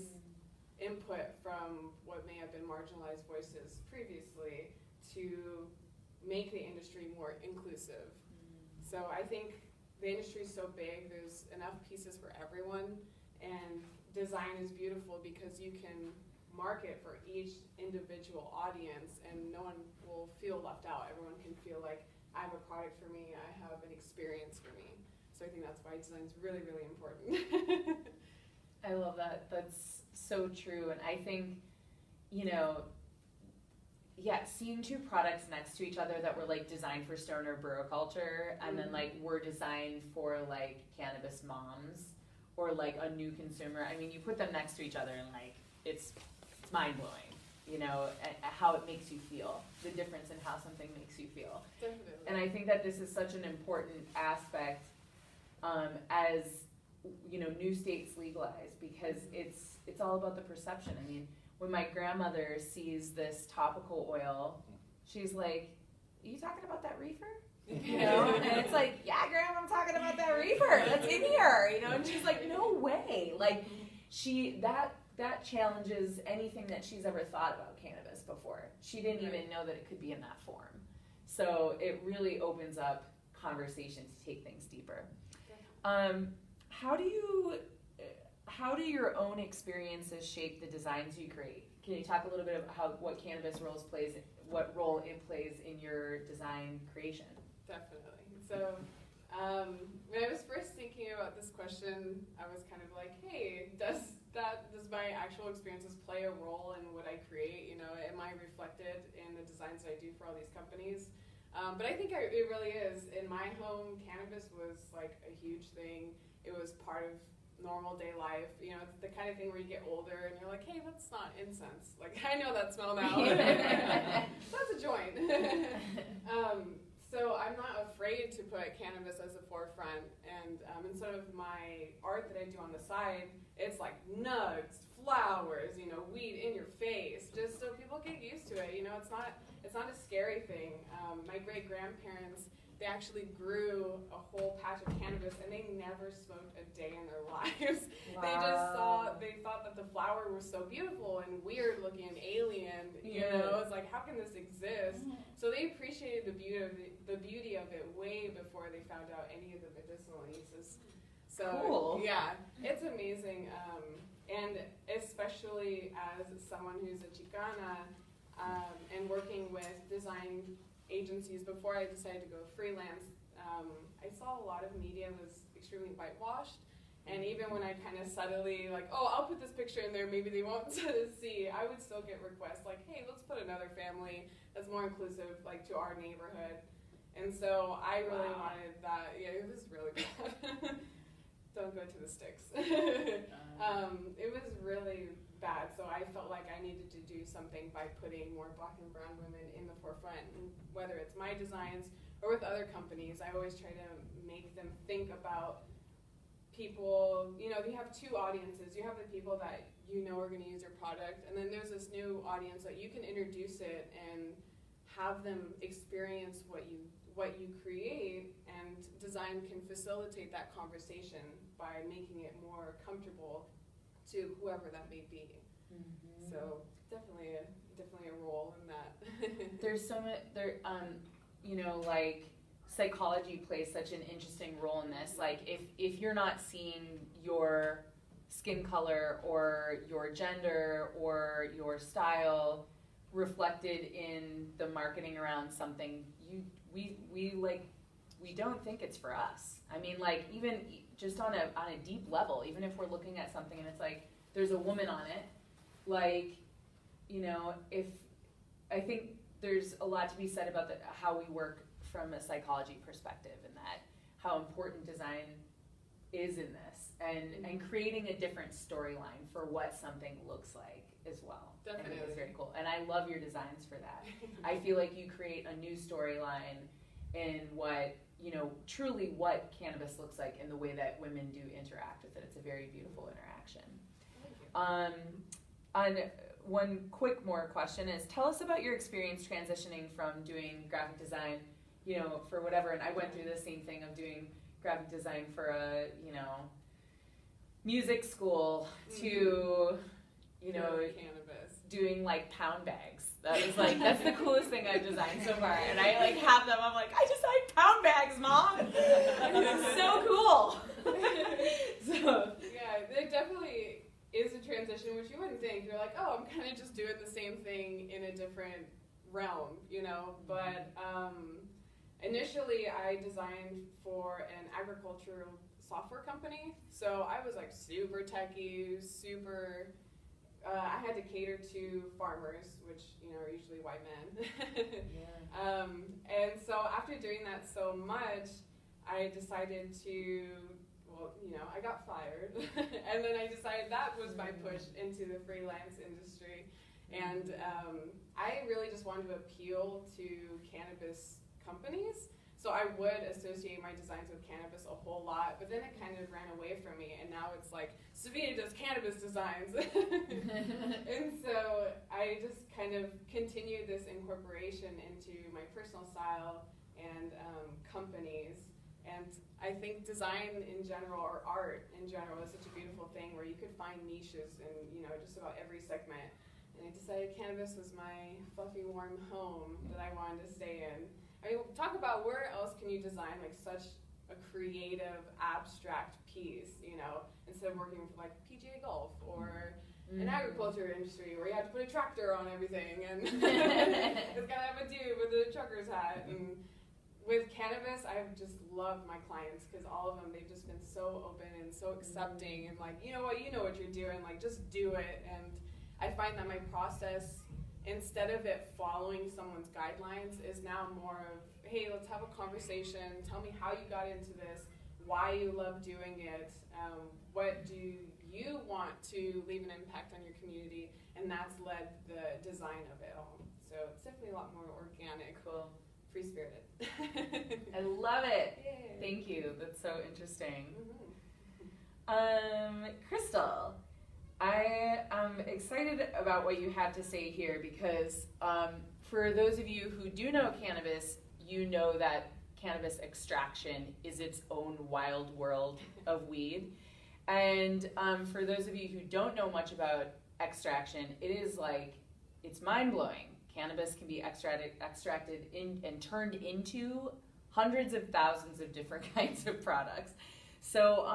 input from what may have been marginalized voices previously to make the industry more inclusive. So I think the industry is so big, there's enough pieces for everyone, and design is beautiful because you can market for each individual audience and no one will feel left out. Everyone can feel like, I have a product for me, I have an experience for me. So I think that's why design is really, really important. I love that. That's so true. And I think, you know, yeah, seeing two products next to each other that were like designed for stoner bro culture, and then like were designed for like cannabis moms or like a new consumer. I mean, you put them next to each other and like it's mind blowing, you know, how it makes you feel, the difference in how something makes you feel. Definitely. And I think that this is such an important aspect as, you know, new states legalize, because it's all about the perception. I mean, when my grandmother sees this topical oil, she's like, "Are you talking about that reefer?" You know, and it's like, "Yeah, Grandma, I'm talking about that reefer that's in here." You know, and she's like, "No way!" Like, that challenges anything that she's ever thought about cannabis before. She didn't even know that it could be in that form. So it really opens up conversation to take things deeper. How do your own experiences shape the designs you create? Can you talk a little bit about what cannabis what role it plays in your design creation? Definitely. So when I was first thinking about this question, I was kind of like, hey, does my actual experiences play a role in what I create? You know, am I reflected in the designs that I do for all these companies? But I think it really is. In my home, cannabis was like a huge thing. It was part of normal day life. You know, it's the kind of thing where you get older and you're like, hey, that's not incense. Like, I know that smell now. That's a joint. So I'm not afraid to put cannabis as the forefront. And instead of my art that I do on the side, it's like nugs, flowers, you know, weed in your face, just so people get used to it. You know, it's not a scary thing. My great-grandparents, they actually grew a whole patch of cannabis and they never smoked a day in their lives. Wow. They thought that the flower was so beautiful and weird looking and alien, you know, it's like, how can this exist? So they appreciated the beauty of it way before they found out any of the medicinal uses. So cool. Yeah, it's amazing. And especially as someone who's a Chicana, and working with design agencies before I decided to go freelance, I saw a lot of media was extremely whitewashed. And even when I kind of subtly like, oh, I'll put this picture in there, maybe they won't see, I would still get requests like, hey, let's put another family that's more inclusive, like to our neighborhood. And so I really wanted that. Yeah, it was really bad. Don't go to the sticks. It was really bad, so I felt like I needed to do something by putting more Black and brown women in the forefront. And whether it's my designs or with other companies, I always try to make them think about people. You know, you have two audiences. You have the people that you know are going to use your product, and then there's this new audience that you can introduce it and have them experience what you create, and design can facilitate that conversation by making it more comfortable to whoever that may be. Mm-hmm. So definitely a role in that. There's so much you know, like psychology plays such an interesting role in this. Like if you're not seeing your skin color or your gender or your style reflected in the marketing around something, we don't think it's for us. I mean, like, even just on a deep level, even if we're looking at something and it's like there's a woman on it, like, you know, I think there's a lot to be said about how we work from a psychology perspective, and that how important design is in this, and creating a different storyline for what something looks like as well. and I love your designs for that. I feel like you create a new storyline in what, truly what cannabis looks like in the way that women do interact with it. It's a very beautiful interaction. On one quick more question is, tell us about your experience transitioning from doing graphic design, for whatever, and I went through the same thing of doing graphic design for a, music school to, cannabis. doing like pound bags. That was like, that's the coolest thing I've designed so far. And I like have them, I'm like, I designed pound bags, Mom! It's so cool! So, Yeah, there definitely is a transition, which you wouldn't think. You're like, oh, I'm kind of just doing the same thing in a different realm, But initially, I designed for an agricultural software company. So I was like super techie, super... I had to cater to farmers, which are usually white men. And so after doing that so much, I decided to, I got fired, and then I decided that was my push into the freelance industry, and I really just wanted to appeal to cannabis companies. So I would associate my designs with cannabis a whole lot, but then it kind of ran away from me, and now it's like, Savina does cannabis designs. And so I just kind of continue this incorporation into my personal style and companies. And I think design in general, or art in general, is such a beautiful thing where you could find niches in just about every segment. And I decided cannabis was my fluffy, warm home that I wanted to stay in. I mean, talk about where else can you design like such a creative, abstract piece, instead of working for like PGA Golf or an agriculture industry where you have to put a tractor on everything and it's gotta have a dude with a trucker's hat. And with cannabis, I've just loved my clients because all of them, they've just been so open and so accepting and like, you know what you're doing, like just do it. And I find that my process, instead of it following someone's guidelines, is now more of, hey, let's have a conversation, tell me how you got into this, why you love doing it, what do you want to leave an impact on your community, and that's led the design of it all. So it's definitely a lot more organic, cool, free-spirited. I love it. Yay. Thank you. That's so interesting. Mm-hmm. Crystal, I am excited about what you had to say here because for those of you who do know cannabis, you know that cannabis extraction is its own wild world of weed. And for those of you who don't know much about extraction, it is like, it's mind-blowing. Cannabis can be extracted and turned into hundreds of thousands of different kinds of products. So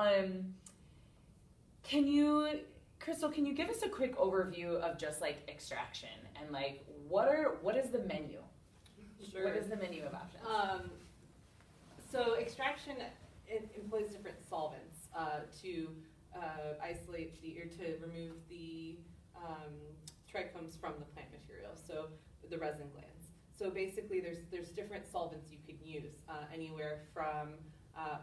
Crystal, can you give us a quick overview of just like extraction and like what is the menu? Sure. What is the menu of options? So extraction employs different solvents to isolate or to remove the trichomes from the plant material, so the resin glands. So basically there's different solvents you can use, anywhere from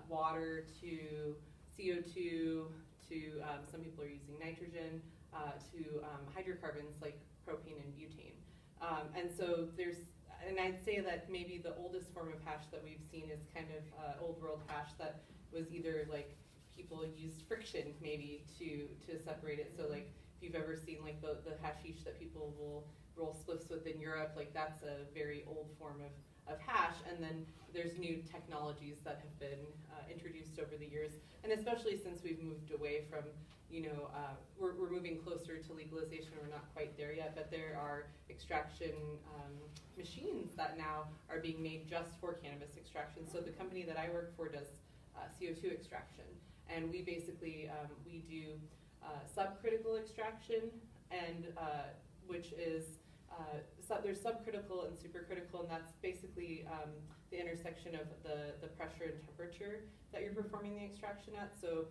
water to CO2 to some people are using nitrogen to hydrocarbons like propane and butane. And so and I'd say that maybe the oldest form of hash that we've seen is kind of old world hash that was either like people used friction maybe to separate it. So like if you've ever seen like the hashish that people will roll spliffs with in Europe, like that's a very old form of hash. And then there's new technologies that have been introduced over the years, and especially since we've moved away from, we're moving closer to legalization. We're not quite there yet, but there are extraction machines that now are being made just for cannabis extraction. So the company that I work for does CO2 extraction, and we basically we do subcritical extraction, and which is there's subcritical and supercritical, and that's basically the intersection of the pressure and temperature that you're performing the extraction at. So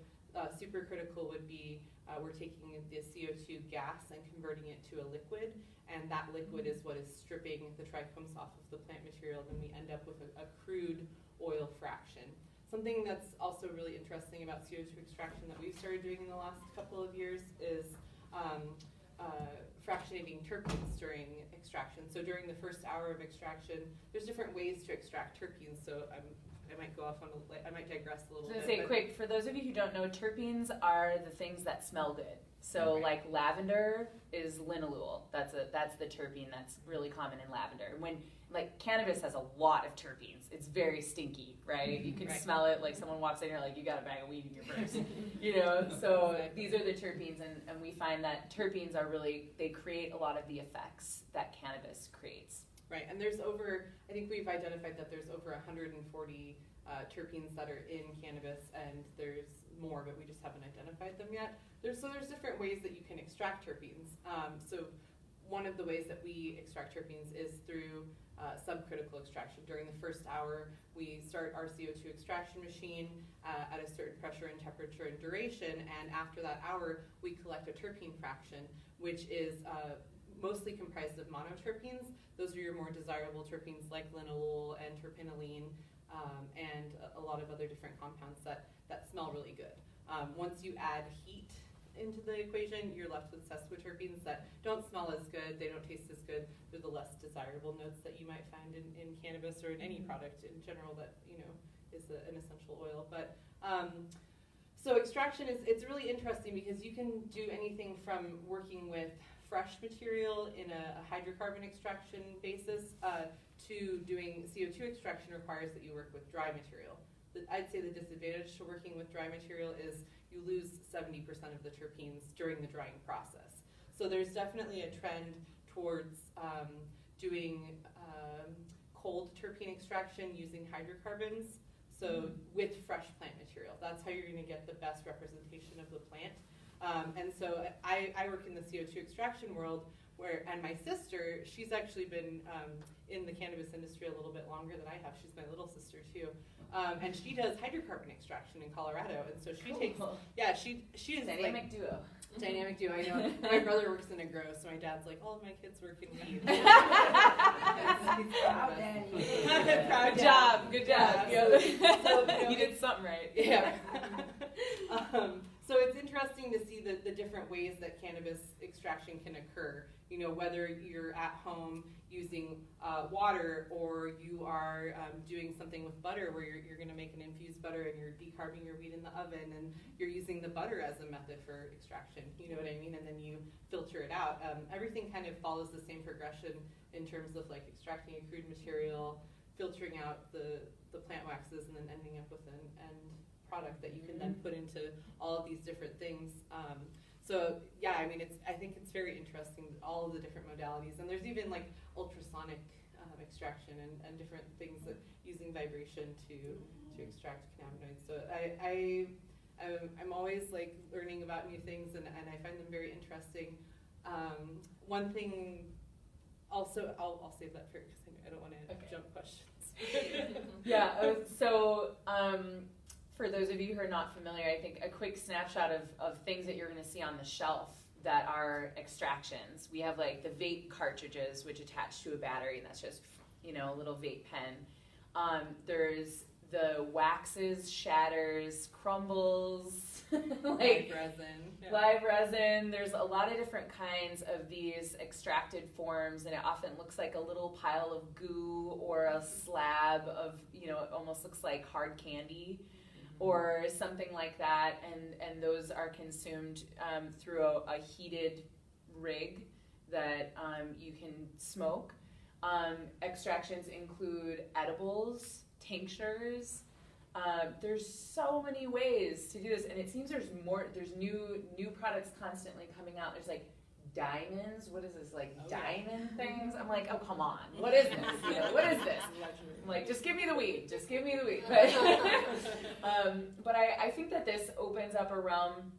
supercritical would be we're taking the CO2 gas and converting it to a liquid, and that liquid is what is stripping the trichomes off of the plant material. Then we end up with a crude oil fraction. Something that's also really interesting about CO2 extraction that we've started doing in the last couple of years is fractionating terpenes during extraction. So during the first hour of extraction, there's different ways to extract terpenes. So I might go off on I might digress a little bit. I was gonna say, quick, for those of you who don't know, terpenes are the things that smell good. So like lavender is linalool. That's the terpene that's really common in lavender. When like cannabis has a lot of terpenes, it's very stinky, right? You can smell it. Like someone walks in here, like you got a bag of weed in your purse, you know. So these are the terpenes, and we find that terpenes are they create a lot of the effects that cannabis creates. Right, and I think we've identified that there's over 140 terpenes that are in cannabis, and there's more, but we just haven't identified them yet. There's different ways that you can extract terpenes. So one of the ways that we extract terpenes is through subcritical extraction. During the first hour, we start our CO2 extraction machine at a certain pressure and temperature and duration, and after that hour, we collect a terpene fraction, which is mostly comprised of monoterpenes. Those are your more desirable terpenes like linalool and terpinolene, and a lot of other different compounds that smell really good. Once you add heat into the equation, you're left with sesquiterpenes that don't smell as good, they don't taste as good, they're the less desirable notes that you might find in cannabis or in any product in general that, you know, is an essential oil. But so extraction it's really interesting because you can do anything from working with fresh material in a hydrocarbon extraction basis to doing CO2 extraction requires that you work with dry material. I'd say the disadvantage to working with dry material is you lose 70% of the terpenes during the drying process. So there's definitely a trend towards doing cold terpene extraction using hydrocarbons, so with fresh plant material. That's how you're going to get the best representation of the plant. And so I work in the CO2 extraction world, and my sister, she's actually been in the cannabis industry a little bit longer than I have. She's my little sister too. And she does hydrocarbon extraction in Colorado, and so she takes, she is dynamic duo. Dynamic duo, I know. My brother works in a grow, so my dad's like, all of my kids work in weed. Proud daddy. Proud Good job, good job. Yeah, So, you did something right. Yeah. So it's interesting to see the different ways that cannabis extraction can occur. You know, whether you're at home using water, or you are doing something with butter where you're going to make an infused butter and you're decarbing your weed in the oven and you're using the butter as a method for extraction, you know what I mean? And then you filter it out. Everything kind of follows the same progression in terms of like extracting a crude material, filtering out the plant waxes, and then ending up with an end product that you can then put into all of these different things. So yeah, I mean, I think it's very interesting, all of the different modalities, and there's even like ultrasonic extraction and different things that using vibration to extract cannabinoids. So I'm always like learning about new things, and I find them very interesting. One thing, also, I'll save that for because I don't want to jump questions. Yeah. For those of you who are not familiar, I think a quick snapshot of things that you're going to see on the shelf that are extractions. We have like the vape cartridges, which attach to a battery, and that's just, you know, a little vape pen. There's the waxes, shatters, crumbles, like live resin. There's a lot of different kinds of these extracted forms, and it often looks like a little pile of goo or a slab of, you know, it almost looks like hard candy or something like that, and those are consumed through a heated rig that you can smoke. Extractions include edibles, tinctures. There's so many ways to do this, and it seems there's new products constantly coming out. There's like diamonds. What is this, like diamond things? I'm like, oh, come on. What is this? You know, what is this? I'm like, just give me the weed. Just give me the weed. But I think that this opens up a realm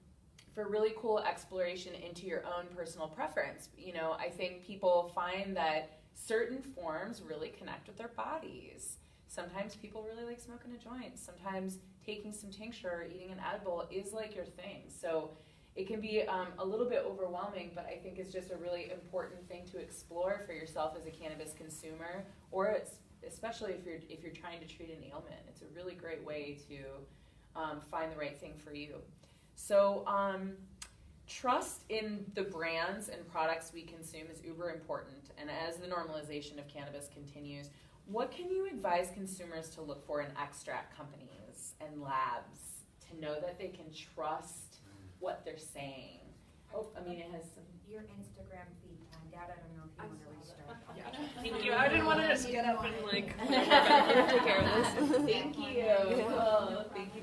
for really cool exploration into your own personal preference. You know, I think people find that certain forms really connect with their bodies. Sometimes people really like smoking a joint. Sometimes taking some tincture or eating an edible is like your thing. So it can be a little bit overwhelming, but I think it's just a really important thing to explore for yourself as a cannabis consumer, or especially if you're trying to treat an ailment. It's a really great way to find the right thing for you. So trust in the brands and products we consume is uber important, and as the normalization of cannabis continues, what can you advise consumers to look for in extract companies and labs to know that they can trust what they're saying? Oh, Aminah has some. Your Instagram feed timed out. I don't know if you want to restart. Thank you. I didn't want to just get up and like. Take care of this. Thank you. Oh, thank you.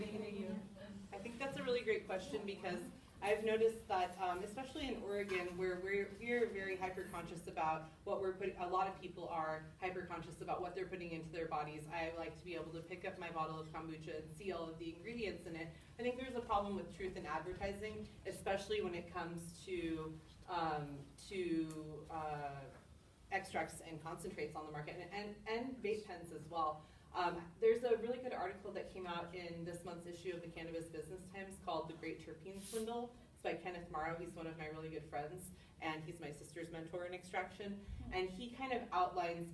I think that's a really great question because I've noticed that, especially in Oregon, where we're very hyper-conscious about what we're putting, a lot of people are hyper-conscious about what they're putting into their bodies. I like to be able to pick up my bottle of kombucha and see all of the ingredients in it. I think there's a problem with truth in advertising, especially when it comes to extracts and concentrates on the market, and vape pens as well. There's a really good article that came out in this month's issue of the Cannabis Business Times called The Great Terpene Swindle. It's by Kenneth Morrow. He's one of my really good friends, and he's my sister's mentor in extraction. And he kind of outlines,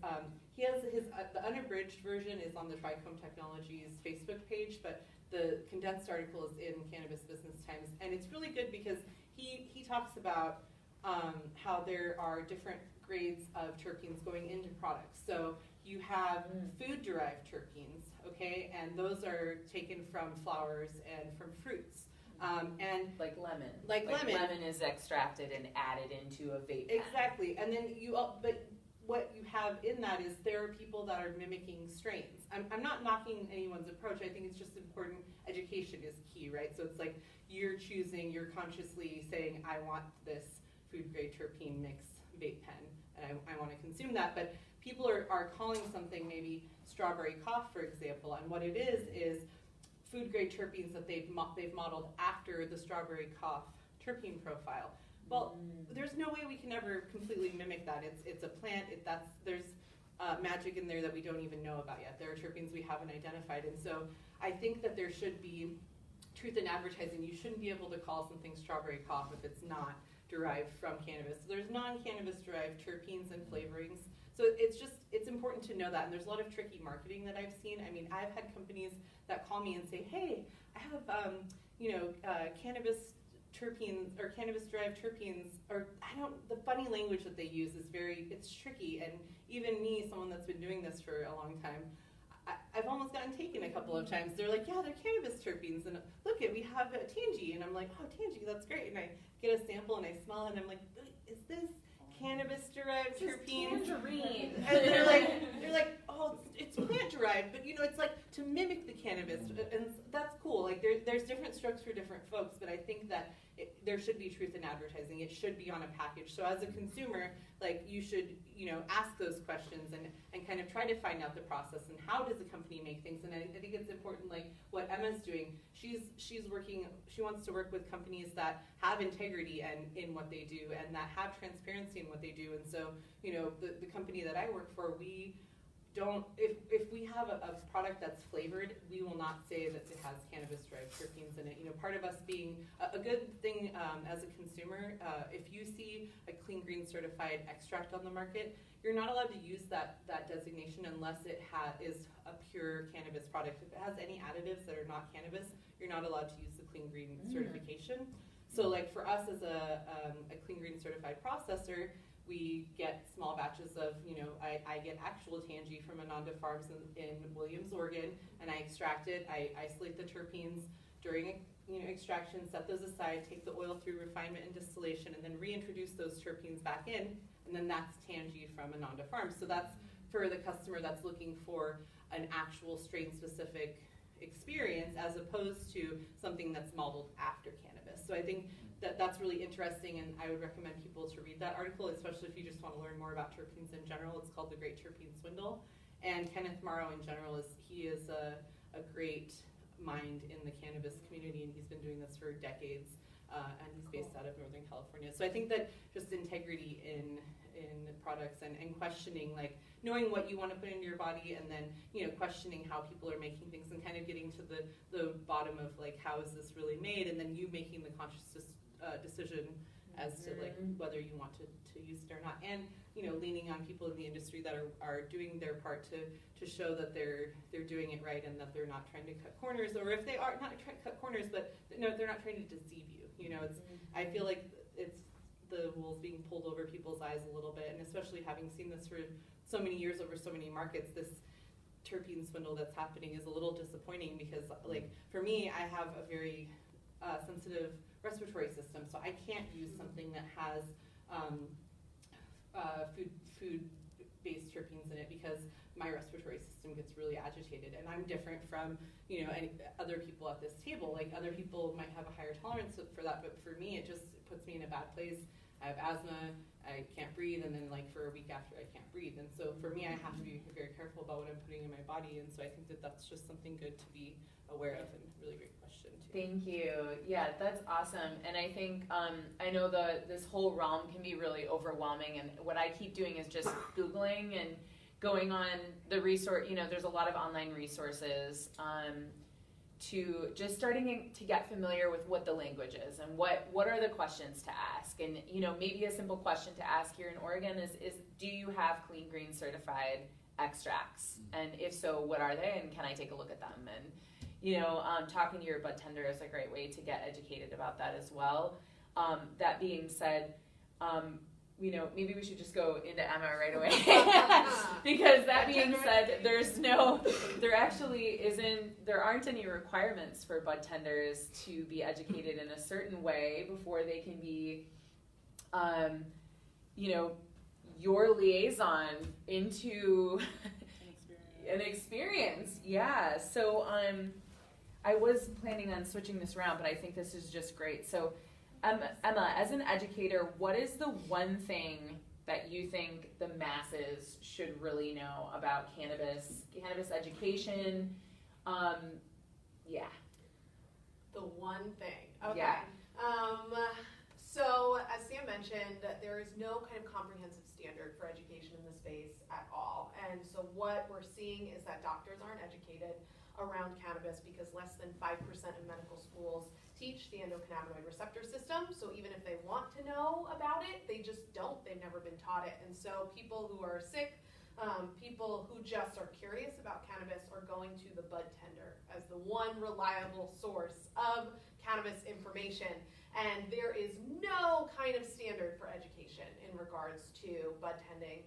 he has the unabridged version is on the Trichome Technologies Facebook page, but the condensed article is in Cannabis Business Times. And it's really good because he talks about how there are different grades of terpenes going into products. So you have food-derived terpenes, okay, and those are taken from flowers and from fruits. And like lemon. Like lemon. Lemon is extracted and added into a vape pen. Exactly, and then but what you have in that is there are people that are mimicking strains. I'm not knocking anyone's approach. I think it's just important. Education is key, right? So it's like you're consciously saying, I want this food-grade terpene mix vape pen, and I want to consume that, but people are calling something maybe strawberry cough, for example, and what it is food-grade terpenes that they've modeled after the strawberry cough terpene profile. Well, there's no way we can ever completely mimic that. It's a plant. There's magic in there that we don't even know about yet. There are terpenes we haven't identified, and so I think that there should be truth in advertising. You shouldn't be able to call something strawberry cough if it's not derived from cannabis. So there's non-cannabis derived terpenes and flavorings. So it's important to know that, and there's a lot of tricky marketing that I've seen. I mean, I've had companies that call me and say, hey, I have cannabis terpenes or cannabis derived terpenes, or the funny language that they use is it's tricky, and even me, someone that's been doing this for a long time, I've almost gotten taken a couple of times. They're like, yeah, they're cannabis terpenes, and look, we have a tangy, and I'm like, oh, tangy, that's great, and I get a sample and I smell it, and I'm like, is this cannabis-derived terpenes? Tangerine. And they're like, oh, it's plant-derived, but it's like to mimic the cannabis, and that's cool. Like there's different strokes for different folks, but I think that there should be truth in advertising. It should be on a package. So as a consumer, like you should, ask those questions and kind of try to find out the process and how does a company make things. And I think it's important, like what Emma's doing. She's working. She wants to work with companies that have integrity in what they do and that have transparency in what they do. And so, the company that I work for, we don't, if we have a product that's flavored, we will not say that it has cannabis-derived terpenes in it. Part of us being a good thing as a consumer, if you see a Clean Green certified extract on the market, you're not allowed to use that designation unless it is a pure cannabis product. If it has any additives that are not cannabis, you're not allowed to use the Clean Green certification. So like for us as a Clean Green certified processor, we get small batches of, I get actual tangy from Ananda Farms in Williams, Oregon, and I extract it. I isolate the terpenes during extraction, set those aside, take the oil through refinement and distillation, and then reintroduce those terpenes back in, and then that's tangy from Ananda Farms. So that's for the customer that's looking for an actual strain-specific experience as opposed to something that's modeled after cannabis. So I think that's really interesting, and I would recommend people to read that article, especially if you just want to learn more about terpenes in general. It's called The Great Terpene Swindle. And Kenneth Morrow in general is a great mind in the cannabis community, and he's been doing this for decades, and he's based out of Northern California. So I think that just integrity in products and questioning, like knowing what you want to put into your body, and then questioning how people are making things, and kind of getting to the bottom of like how is this really made, and then you making the conscious decision as to like whether you want to use it or not. And, leaning on people in the industry that are doing their part to show that they're doing it right and that they're not trying to cut corners, or if they are not trying to cut corners, but no, they're not trying to deceive you. I feel like it's the wool's being pulled over people's eyes a little bit, and especially having seen this for so many years over so many markets, this terpene swindle that's happening is a little disappointing because, like, for me, I have a very sensitive respiratory system, so I can't use something that has food-based terpenes in it because my respiratory system gets really agitated, and I'm different from any other people at this table. Like, other people might have a higher tolerance for that, but for me, it just puts me in a bad place. I have asthma, I can't breathe, and then like for a week after I can't breathe. And so for me, I have to be very careful about what I'm putting in my body, and so I think that that's just something good to be aware of, and really great question too. Thank you. Yeah, that's awesome. And I think, I know this whole realm can be really overwhelming, and what I keep doing is just Googling and going on the resource, there's a lot of online resources, to just starting to get familiar with what the language is and what are the questions to ask. And, maybe a simple question to ask here in Oregon is do you have clean green certified extracts? And if so, what are they, and can I take a look at them? And, talking to your budtender is a great way to get educated about that as well. That being said, maybe we should just go into Emma right away. Because that being said, there aren't any requirements for budtenders to be educated in a certain way before they can be, your liaison into an experience. Yeah. So, I was planning on switching this around, but I think this is just great. So, Emma, as an educator, what is the one thing that you think the masses should really know about cannabis education? Yeah. The one thing. Okay. Yeah. So, as Sam mentioned, there is no kind of comprehensive standard for education in the space at all. And so what we're seeing is that doctors aren't educated around cannabis because less than 5% of medical schools teach the endocannabinoid receptor system. So even if they want to know about it, they just don't. They've never been taught it. And so people who are sick, people who just are curious about cannabis are going to the budtender as the one reliable source of cannabis information. And there is no kind of standard for education in regards to budtending.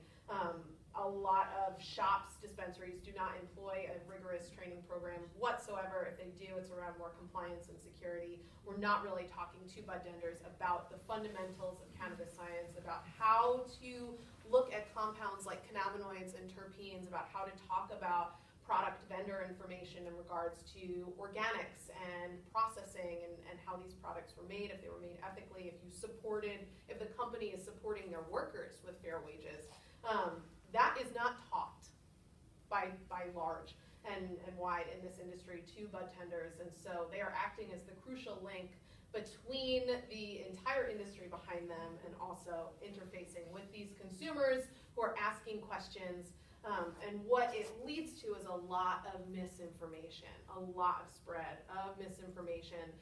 A lot of shops, dispensaries do not employ a rigorous training program whatsoever. If they do, it's around more compliance and security. We're not really talking to budtenders about the fundamentals of cannabis science, about how to look at compounds like cannabinoids and terpenes, about how to talk about product vendor information in regards to organics and processing and how these products were made, if they were made ethically, if the company is supporting their workers with fair wages. That is not taught by large and wide in this industry to budtenders, and so they are acting as the crucial link between the entire industry behind them and also interfacing with these consumers who are asking questions. And what it leads to is a lot of misinformation, a lot of spread of misinformation,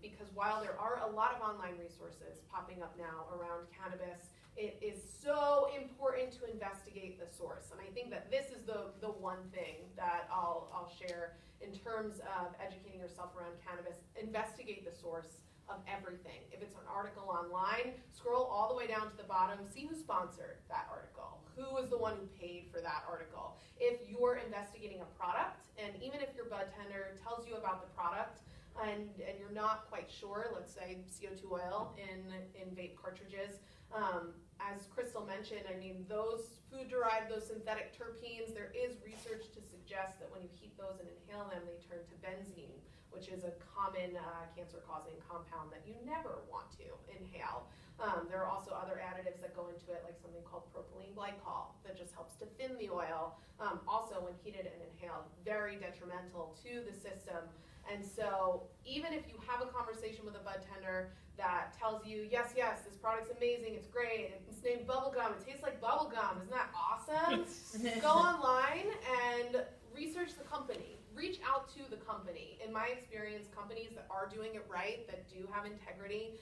because while there are a lot of online resources popping up now around cannabis, it is so important to investigate the source. And I think that this is the one thing that I'll share in terms of educating yourself around cannabis. Investigate the source of everything. If it's an article online, scroll all the way down to the bottom, see who sponsored that article, who was the one who paid for that article. If you're investigating a product, and even if your budtender tells you about the product and you're not quite sure, let's say CO2 oil in vape cartridges, as Crystal mentioned, I mean, those food-derived, those synthetic terpenes, there is research to suggest that when you heat those and inhale them, they turn to benzene, which is a common cancer-causing compound that you never want to inhale. There are also other additives that go into it, like something called propylene glycol that just helps to thin the oil. Also, when heated and inhaled, very detrimental to the system. And so even if you have a conversation with a budtender that tells you, yes, this product's amazing, it's great, it's named bubblegum, it tastes like bubblegum, isn't that awesome? Go online and research the company, reach out to the company. In my experience, companies that are doing it right, that do have integrity,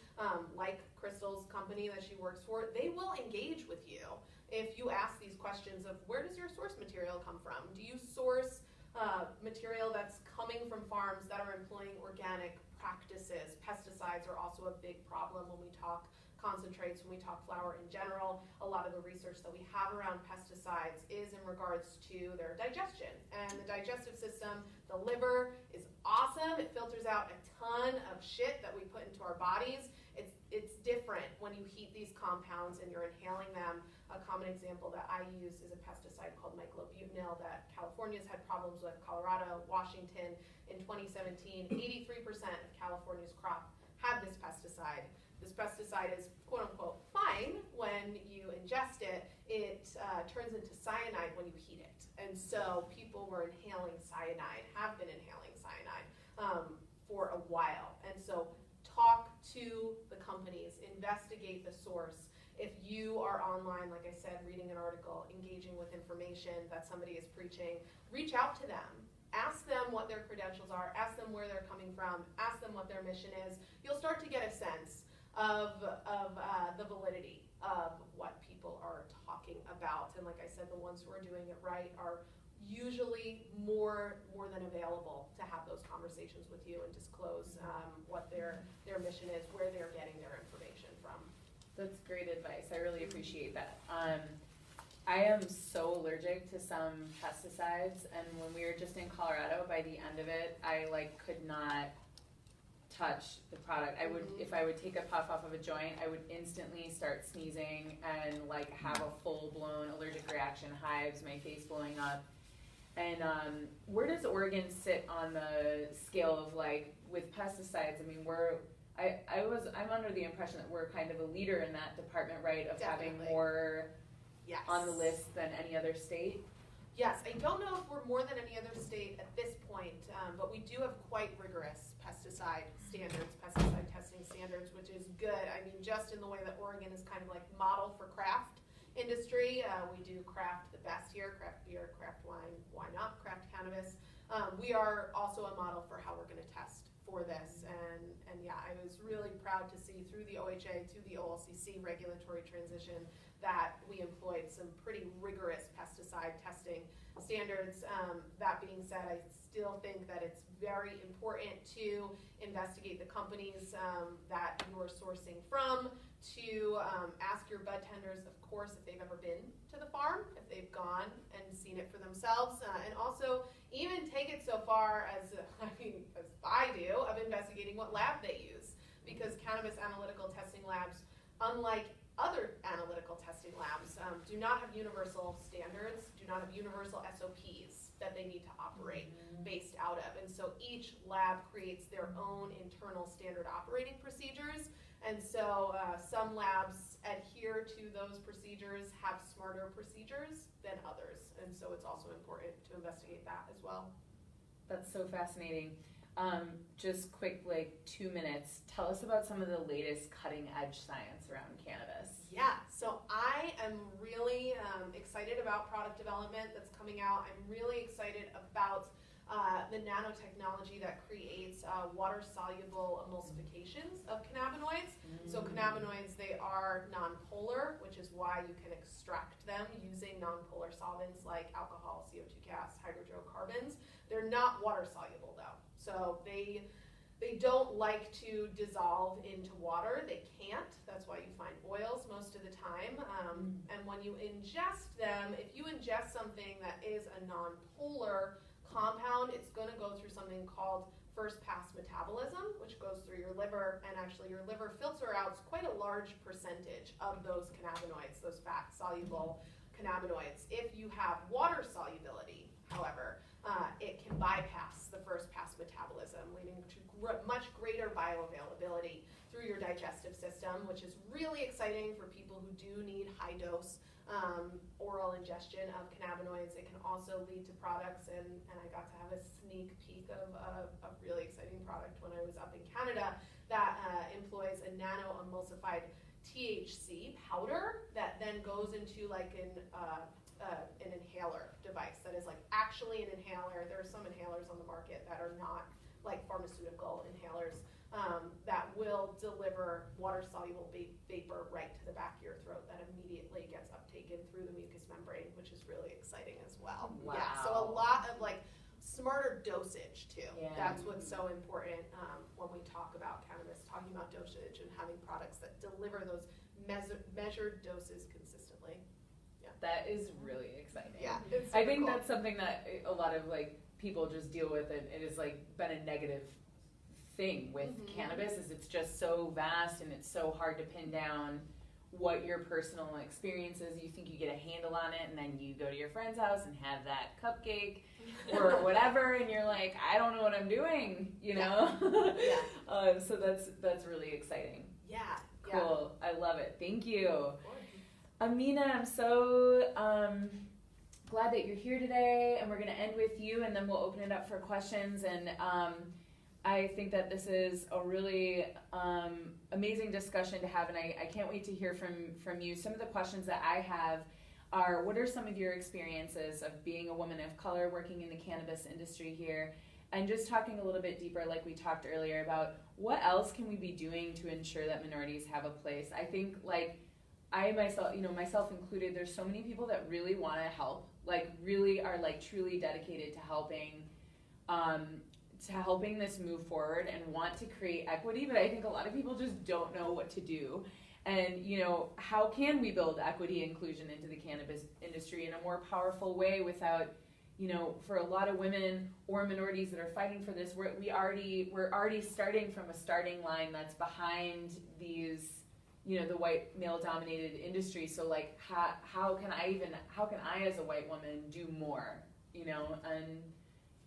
like Crystal's company that she works for, they will engage with you if you ask these questions of where does your source material come from? Do you source material that's coming from farms that are employing organic practices? Pesticides are also a big problem when we talk concentrates, when we talk flower in general. A lot of the research that we have around pesticides is in regards to their digestion. And the digestive system, the liver, is awesome. It filters out a ton of shit that we put into our bodies. It's different when you heat these compounds and you're inhaling them. A common example that I use is a pesticide called myclobutanil that California's had problems with. Colorado, Washington. In 2017, 83% of California's crop had this pesticide. This pesticide is quote unquote fine when you ingest it. It turns into cyanide when you heat it. And so people were inhaling cyanide, have been inhaling cyanide for a while. And so talk to the companies, investigate the source. If you are online, like I said, reading an article, engaging with information that somebody is preaching, reach out to them. Ask them what their credentials are, ask them where they're coming from, ask them what their mission is. You'll start to get a sense of the validity of what people are talking about. And like I said, the ones who are doing it right are usually more than available to have those conversations with you and disclose what their mission is, where they're getting their information from. That's great advice. I really appreciate that. I am so allergic to some pesticides, and when we were just in Colorado, by the end of it, I could not touch the product. I would, if I would take a puff off of a joint, I would instantly start sneezing and have a full-blown allergic reaction, hives, my face blowing up. And where does Oregon sit on the scale of with pesticides? I mean, I'm under the impression that we're kind of a leader in that department, right? Of Definitely. Having more Yes. on the list than any other state. Yes, I don't know if we're more than any other state at this point, but we do have quite rigorous pesticide standards, pesticide testing standards, which is good. I mean, just in the way that Oregon is kind of model for craft industry. We do craft the best here, craft beer, craft wine, why not craft cannabis. We are also a model for how we're going to test for this, and yeah, I was really proud to see through the OHA to the OLCC regulatory transition that we employed some pretty rigorous pesticide testing standards. That being said, I still think that it's very important to investigate the companies that you are sourcing from, to ask your bud tenders, of course, if they've ever been to the farm, if they've gone and seen it for themselves, and also even take it so far as I do, of investigating what lab they use, because cannabis analytical testing labs, unlike other analytical testing labs, do not have universal standards, do not have universal SOPs that they need to operate based out of. And so each lab creates their own internal standard operating procedures. And so some labs adhere to those procedures, have smarter procedures than others. And so it's also important to investigate that as well. That's so fascinating. Just quick, 2 minutes. Tell us about some of the latest cutting edge science around cannabis. Yeah, so I am really excited about product development that's coming out. I'm really excited about the nanotechnology that creates water-soluble emulsifications of cannabinoids. So cannabinoids, they are nonpolar, which is why you can extract them using nonpolar solvents like alcohol, CO2 gas, hydrocarbons. They're not water-soluble though. So they don't like to dissolve into water. They can't. That's why you find oils most of the time. And when you ingest them, if you ingest something that is a nonpolar compound, it's going to go through something called first pass metabolism, which goes through your liver, and actually your liver filter out quite a large percentage of those cannabinoids, those fat soluble cannabinoids. If you have water solubility, however, it can bypass the first pass metabolism, leading to much greater bioavailability through your digestive system, which is really exciting for people who do need high dose oral ingestion of cannabinoids. It can also lead to products, and I got to have a sneak peek of a really exciting product when I was up in Canada that employs a nano-emulsified THC powder that then goes into an inhaler device that is like actually an inhaler. There are some inhalers on the market that are not like pharmaceutical inhalers that will deliver water-soluble vapor right to the back of your throat that immediately gets uptaken through the mucous membrane, which is really exciting as well. Wow. Yeah, so a lot of like smarter dosage too. Yeah. That's what's so important when we talk about cannabis, talking about dosage and having products that deliver those measured doses consistently. That is really exciting. Yeah, it's I super think cool. that's something that a lot of like people just deal with, and it has like been a negative thing with cannabis, is it's just so vast and it's so hard to pin down what your personal experience is. You think you get a handle on it, and then you go to your friend's house and have that cupcake or whatever, and you're like, I don't know what I'm doing, you know? Yeah. So that's really exciting. Yeah. Cool. I love it. Thank you. Aminah, I'm so glad that you're here today, and we're going to end with you, and then we'll open it up for questions. And I think that this is a really amazing discussion to have, and I can't wait to hear from you. Some of the questions that I have are, what are some of your experiences of being a woman of color working in the cannabis industry here? And just talking a little bit deeper, like we talked earlier, about what else can we be doing to ensure that minorities have a place. I think, like, I myself, myself included, there's so many people that really want to help, like really are like truly dedicated to helping this move forward and want to create equity, but I think a lot of people just don't know what to do. And, how can we build equity inclusion into the cannabis industry in a more powerful way without, for a lot of women or minorities that are fighting for this, we're already starting from a starting line that's behind these, the white male-dominated industry. So like, how can I as a white woman do more, and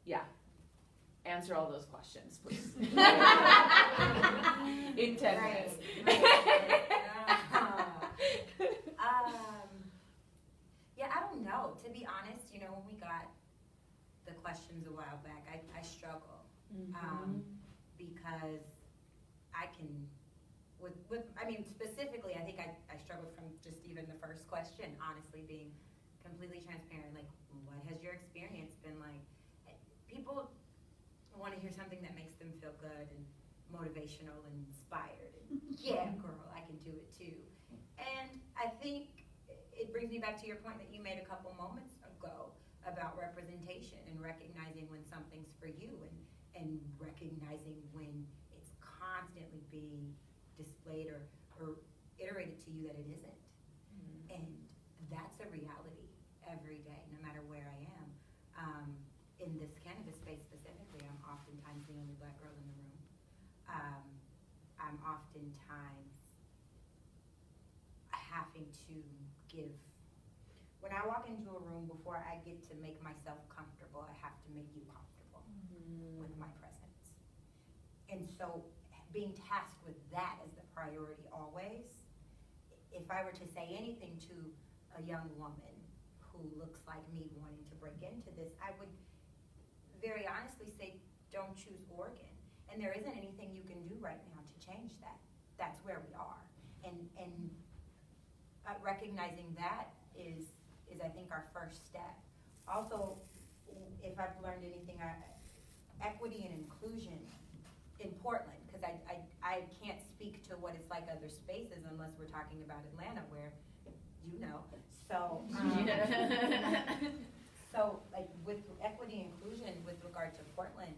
yeah, answer all those questions, please. In 10 minutes. Yeah, I don't know. To be honest, when we got the questions a while back, I struggle because I can. Specifically, I think I struggled from just even the first question, honestly, being completely transparent. Like, what has your experience been like? People want to hear something that makes them feel good and motivational and inspired. And, yeah, girl, I can do it too. And I think it brings me back to your point that you made a couple moments ago about representation and recognizing when something's for you and recognizing when it's constantly being displayed or iterated to you that it isn't. And that's a reality every day, no matter where I am. In this cannabis space specifically, I'm oftentimes the only black girl in the room. I'm oftentimes having to give. When I walk into a room, before I get to make myself comfortable, I have to make you comfortable with my presence. And so being tasked with that as the priority always, if I were to say anything to a young woman who looks like me wanting to break into this, I would very honestly say, don't choose Oregon. And there isn't anything you can do right now to change that. That's where we are. And recognizing that is I think our first step. Also, if I've learned anything, equity and inclusion in Portland, because I can't speak to what it's like other spaces unless we're talking about Atlanta, where So so like with equity and inclusion with regard to Portland,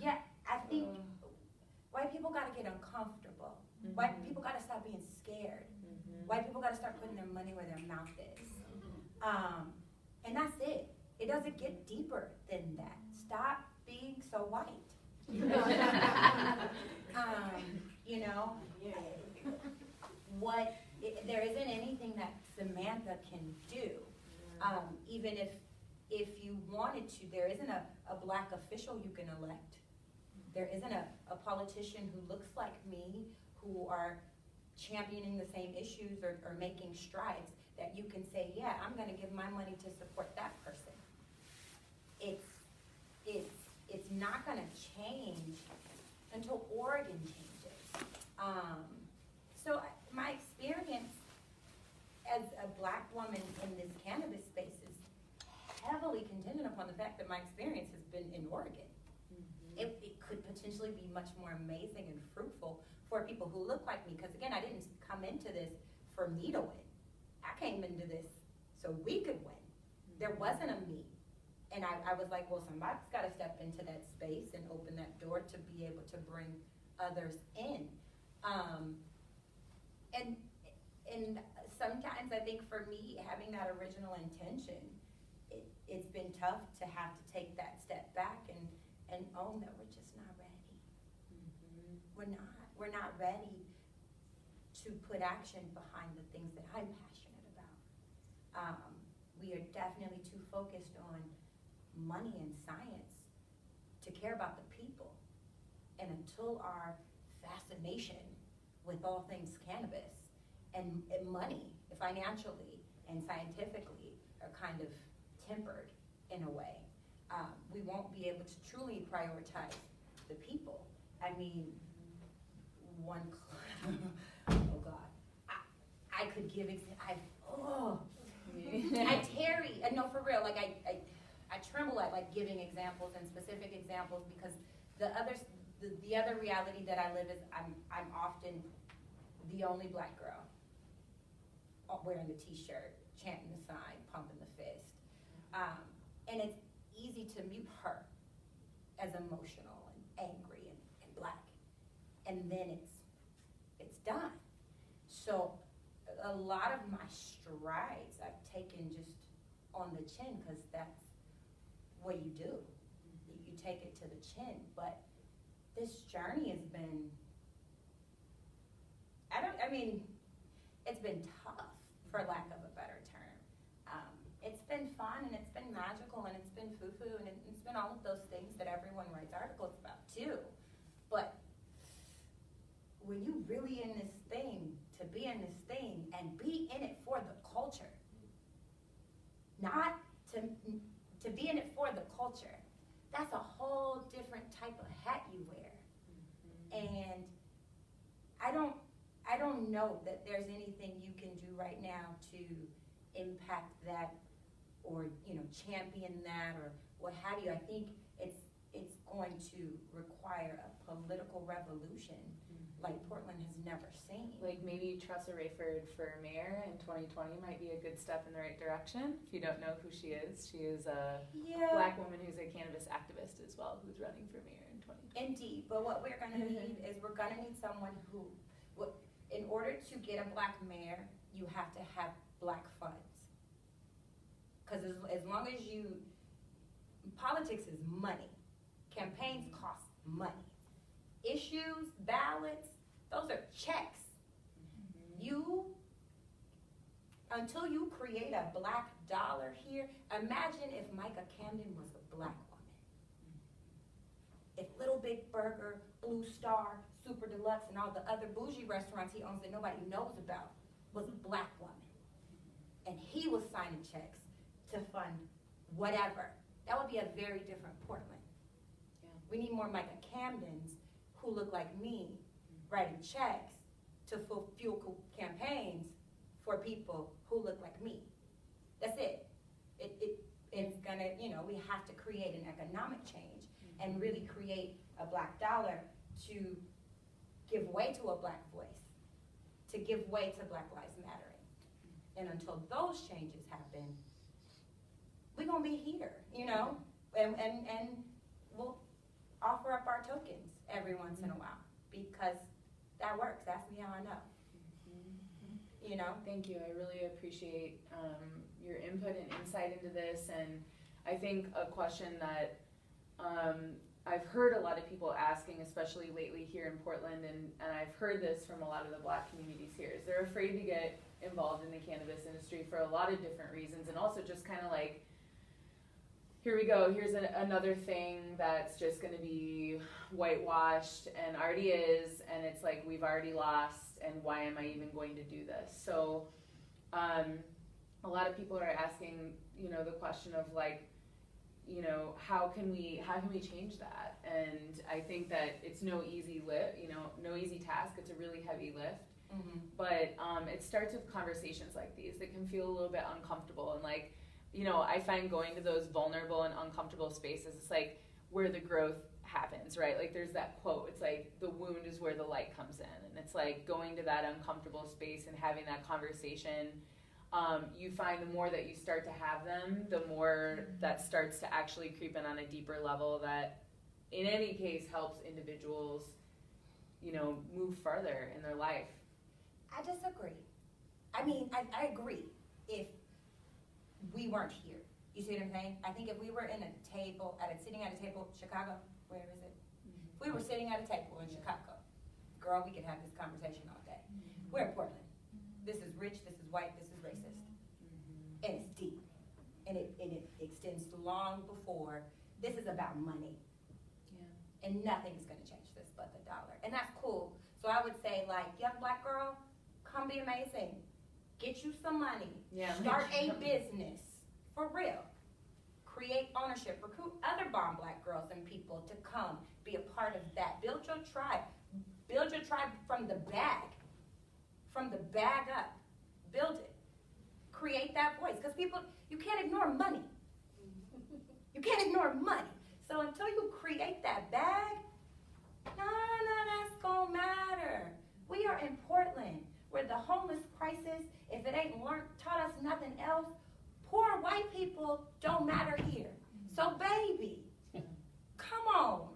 yeah, I think white people got to get uncomfortable. White people got to stop being scared. White people got to start putting their money where their mouth is. And that's it. It doesn't get deeper than that. Stop being so white. There isn't anything that Samantha can do. Even if you wanted to, there isn't a black official you can elect. There isn't a politician who looks like me, who are championing the same issues or making strides that you can say, yeah, I'm going to give my money to support that person. It's not going to change until Oregon changes. My experience as a Black woman in this cannabis space is heavily contingent upon the fact that my experience has been in Oregon. It could potentially be much more amazing and fruitful for people who look like me, because again, I didn't come into this for me to win. I came into this so we could win. There wasn't a me. And I was like, well, somebody's got to step into that space and open that door to be able to bring others in. And sometimes I think for me, having that original intention, it's been tough to have to take that step back and own that we're just not ready. We're not ready to put action behind the things that I'm passionate about. We are definitely too focused on money and science to care about the people. And until our fascination with all things cannabis and money, financially and scientifically, are kind of tempered in a way, we won't be able to truly prioritize the people. I mean, oh God, I could give no, for real, like I tremble at like giving examples and specific examples, because the other reality that I live is I'm often the only Black girl wearing the t-shirt, chanting the sign, pumping the fist. And it's easy to mute her as emotional and angry and Black. And then it's done. So a lot of my strides I've taken just on the chin, because that's what you do. You take it to the chin. But this journey has been, it's been tough, for lack of a better term. It's been fun, and it's been magical, and it's been foo-foo, and it's been all of those things that everyone writes articles about too. But when you really in this thing, to be in this thing and be in it for the culture, not to be in it for the culture, that's a whole different type of hat you wear. And I don't know that there's anything you can do right now to impact that, or champion that, or what have you. I think it's going to require a political revolution like Portland has never seen. Like maybe Tressa Rayford for mayor in 2020 might be a good step in the right direction. If you don't know who she is a Black woman who's a cannabis activist as well, who's running for mayor in 2020. Indeed, but what we're gonna need is we're gonna need someone who, in order to get a Black mayor, you have to have Black funds. Because as long as politics is money. Campaigns cost money. Issues, ballots, those are checks. Until you create a Black dollar here, imagine if Micah Camden was a Black woman. If Little Big Burger, Blue Star, Super Deluxe, and all the other bougie restaurants he owns that nobody knows about was a Black woman. And he was signing checks to fund whatever. That would be a very different Portland. Yeah. We need more Micah Camdens who look like me, writing checks to fuel campaigns for people who look like me. That's it. It's gonna, we have to create an economic change and really create a Black dollar to give way to a Black voice, to give way to Black Lives Mattering. And until those changes happen, we're gonna be here, and we'll offer up our tokens every once in a while, because that works. Ask me how I know. Thank you. I really appreciate your input and insight into this. And I think a question that I've heard a lot of people asking, especially lately here in Portland, and I've heard this from a lot of the Black communities here, is they're afraid to get involved in the cannabis industry for a lot of different reasons, and also just kind of like, here we go, here's another thing that's just going to be whitewashed and already is, and it's like we've already lost, and why am I even going to do this? So a lot of people are asking, the question of like, you know, how can we change that? And I think that it's no easy task. It's a really heavy lift. Mm-hmm. But it starts with conversations like these that can feel a little bit uncomfortable. And like, you know, I find going to those vulnerable and uncomfortable spaces, it's like where the growth happens, right? Like there's that quote, it's like the wound is where the light comes in. And it's like going to that uncomfortable space and having that conversation. You find the more that you start to have them, the more that starts to actually creep in on a deeper level that in any case helps individuals, you know, move further in their life. I disagree. I mean, I agree if we weren't here. You see what I'm saying? I think if we were sitting at a table, Chicago, where is it? If we were sitting at a table in Chicago, girl, we could have this conversation all day. We're in Portland. This is rich, this is white, this is racist. And it's deep. And it extends long before. This is about money. Yeah. And nothing is going to change this but the dollar. And that's cool. So I would say, like, young black girl, come be amazing. Get you some money. Yeah. Start a business. For real. Create ownership. Recruit other bomb black girls and people to come be a part of that. Build your tribe. Build your tribe from the bag. From the bag up. Build it. Create that voice. Because people, you can't ignore money. You can't ignore money. So until you create that bag, none of that's gonna matter. We are in Portland, where the homeless crisis, if it ain't taught us nothing else, poor white people don't matter here. So baby, come on.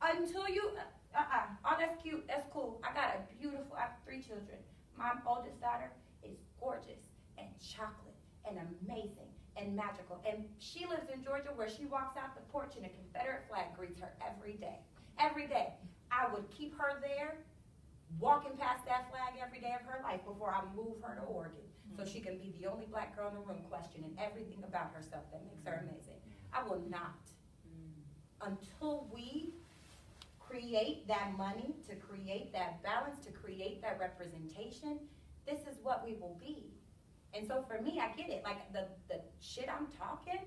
Until you, oh, that's cute, that's cool. I have 3 children. My oldest daughter is gorgeous and chocolate and amazing and magical. And she lives in Georgia, where she walks out the porch and a Confederate flag greets her every day. Every day. I would keep her there, walking past that flag every day of her life before I move her to Oregon. So she can be the only black girl in the room questioning everything about herself that makes her amazing. I will not. Until we create that money, to create that balance, to create that representation, this is what we will be. And so for me, I get it. Like the shit I'm talking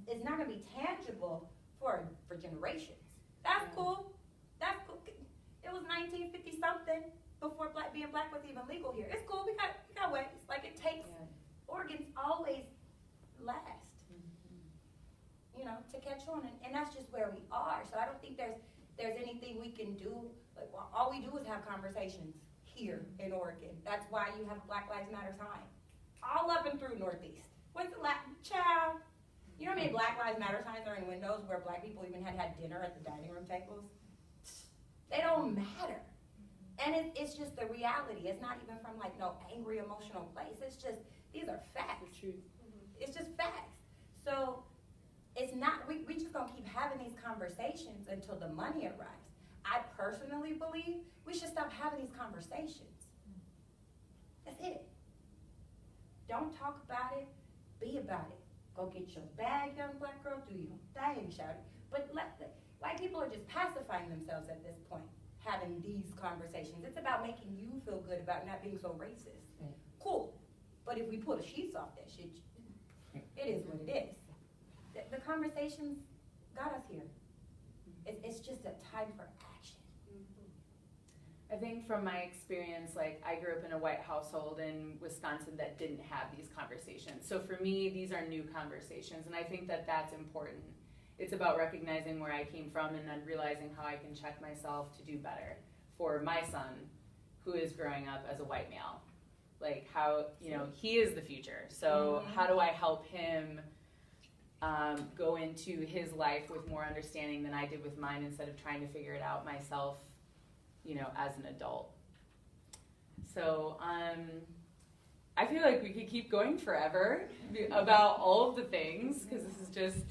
is not gonna be tangible for generations. That's cool. That's cool. It was 1950 something before being black was even legal here. It's cool. We got ways. Like it takes organs always last. You know, to catch on, and that's just where we are. So I don't think there's anything we can do. Like, well, all we do is have conversations here in Oregon. That's why you have Black Lives Matter sign all up and through Northeast. When's the last child? You know how many Black Lives Matter signs are in windows where black people even had dinner at the dining room tables? They don't matter. And it's just the reality. It's not even from like no angry emotional place. It's just, these are facts. The truth. It's just facts. So it's not, we just gonna keep having these conversations until the money arrives. I personally believe we should stop having these conversations. That's it. Don't talk about it, be about it. Go get your bag, young black girl, do your thing, shout it. But white people are just pacifying themselves at this point, having these conversations. It's about making you feel good about not being so racist. Cool. But if we pull the sheets off that shit, it is what it is. The conversations got us here. It's just a time for action. I think from my experience, like I grew up in a white household in Wisconsin that didn't have these conversations. So for me, these are new conversations, and I think that that's important. It's about recognizing where I came from and then realizing how I can check myself to do better for my son, who is growing up as a white male. Like how, you know, he is the future. So how do I help him go into his life with more understanding than I did with mine, instead of trying to figure it out myself, you know, as an adult. So I feel like we could keep going forever about all of the things, because this is just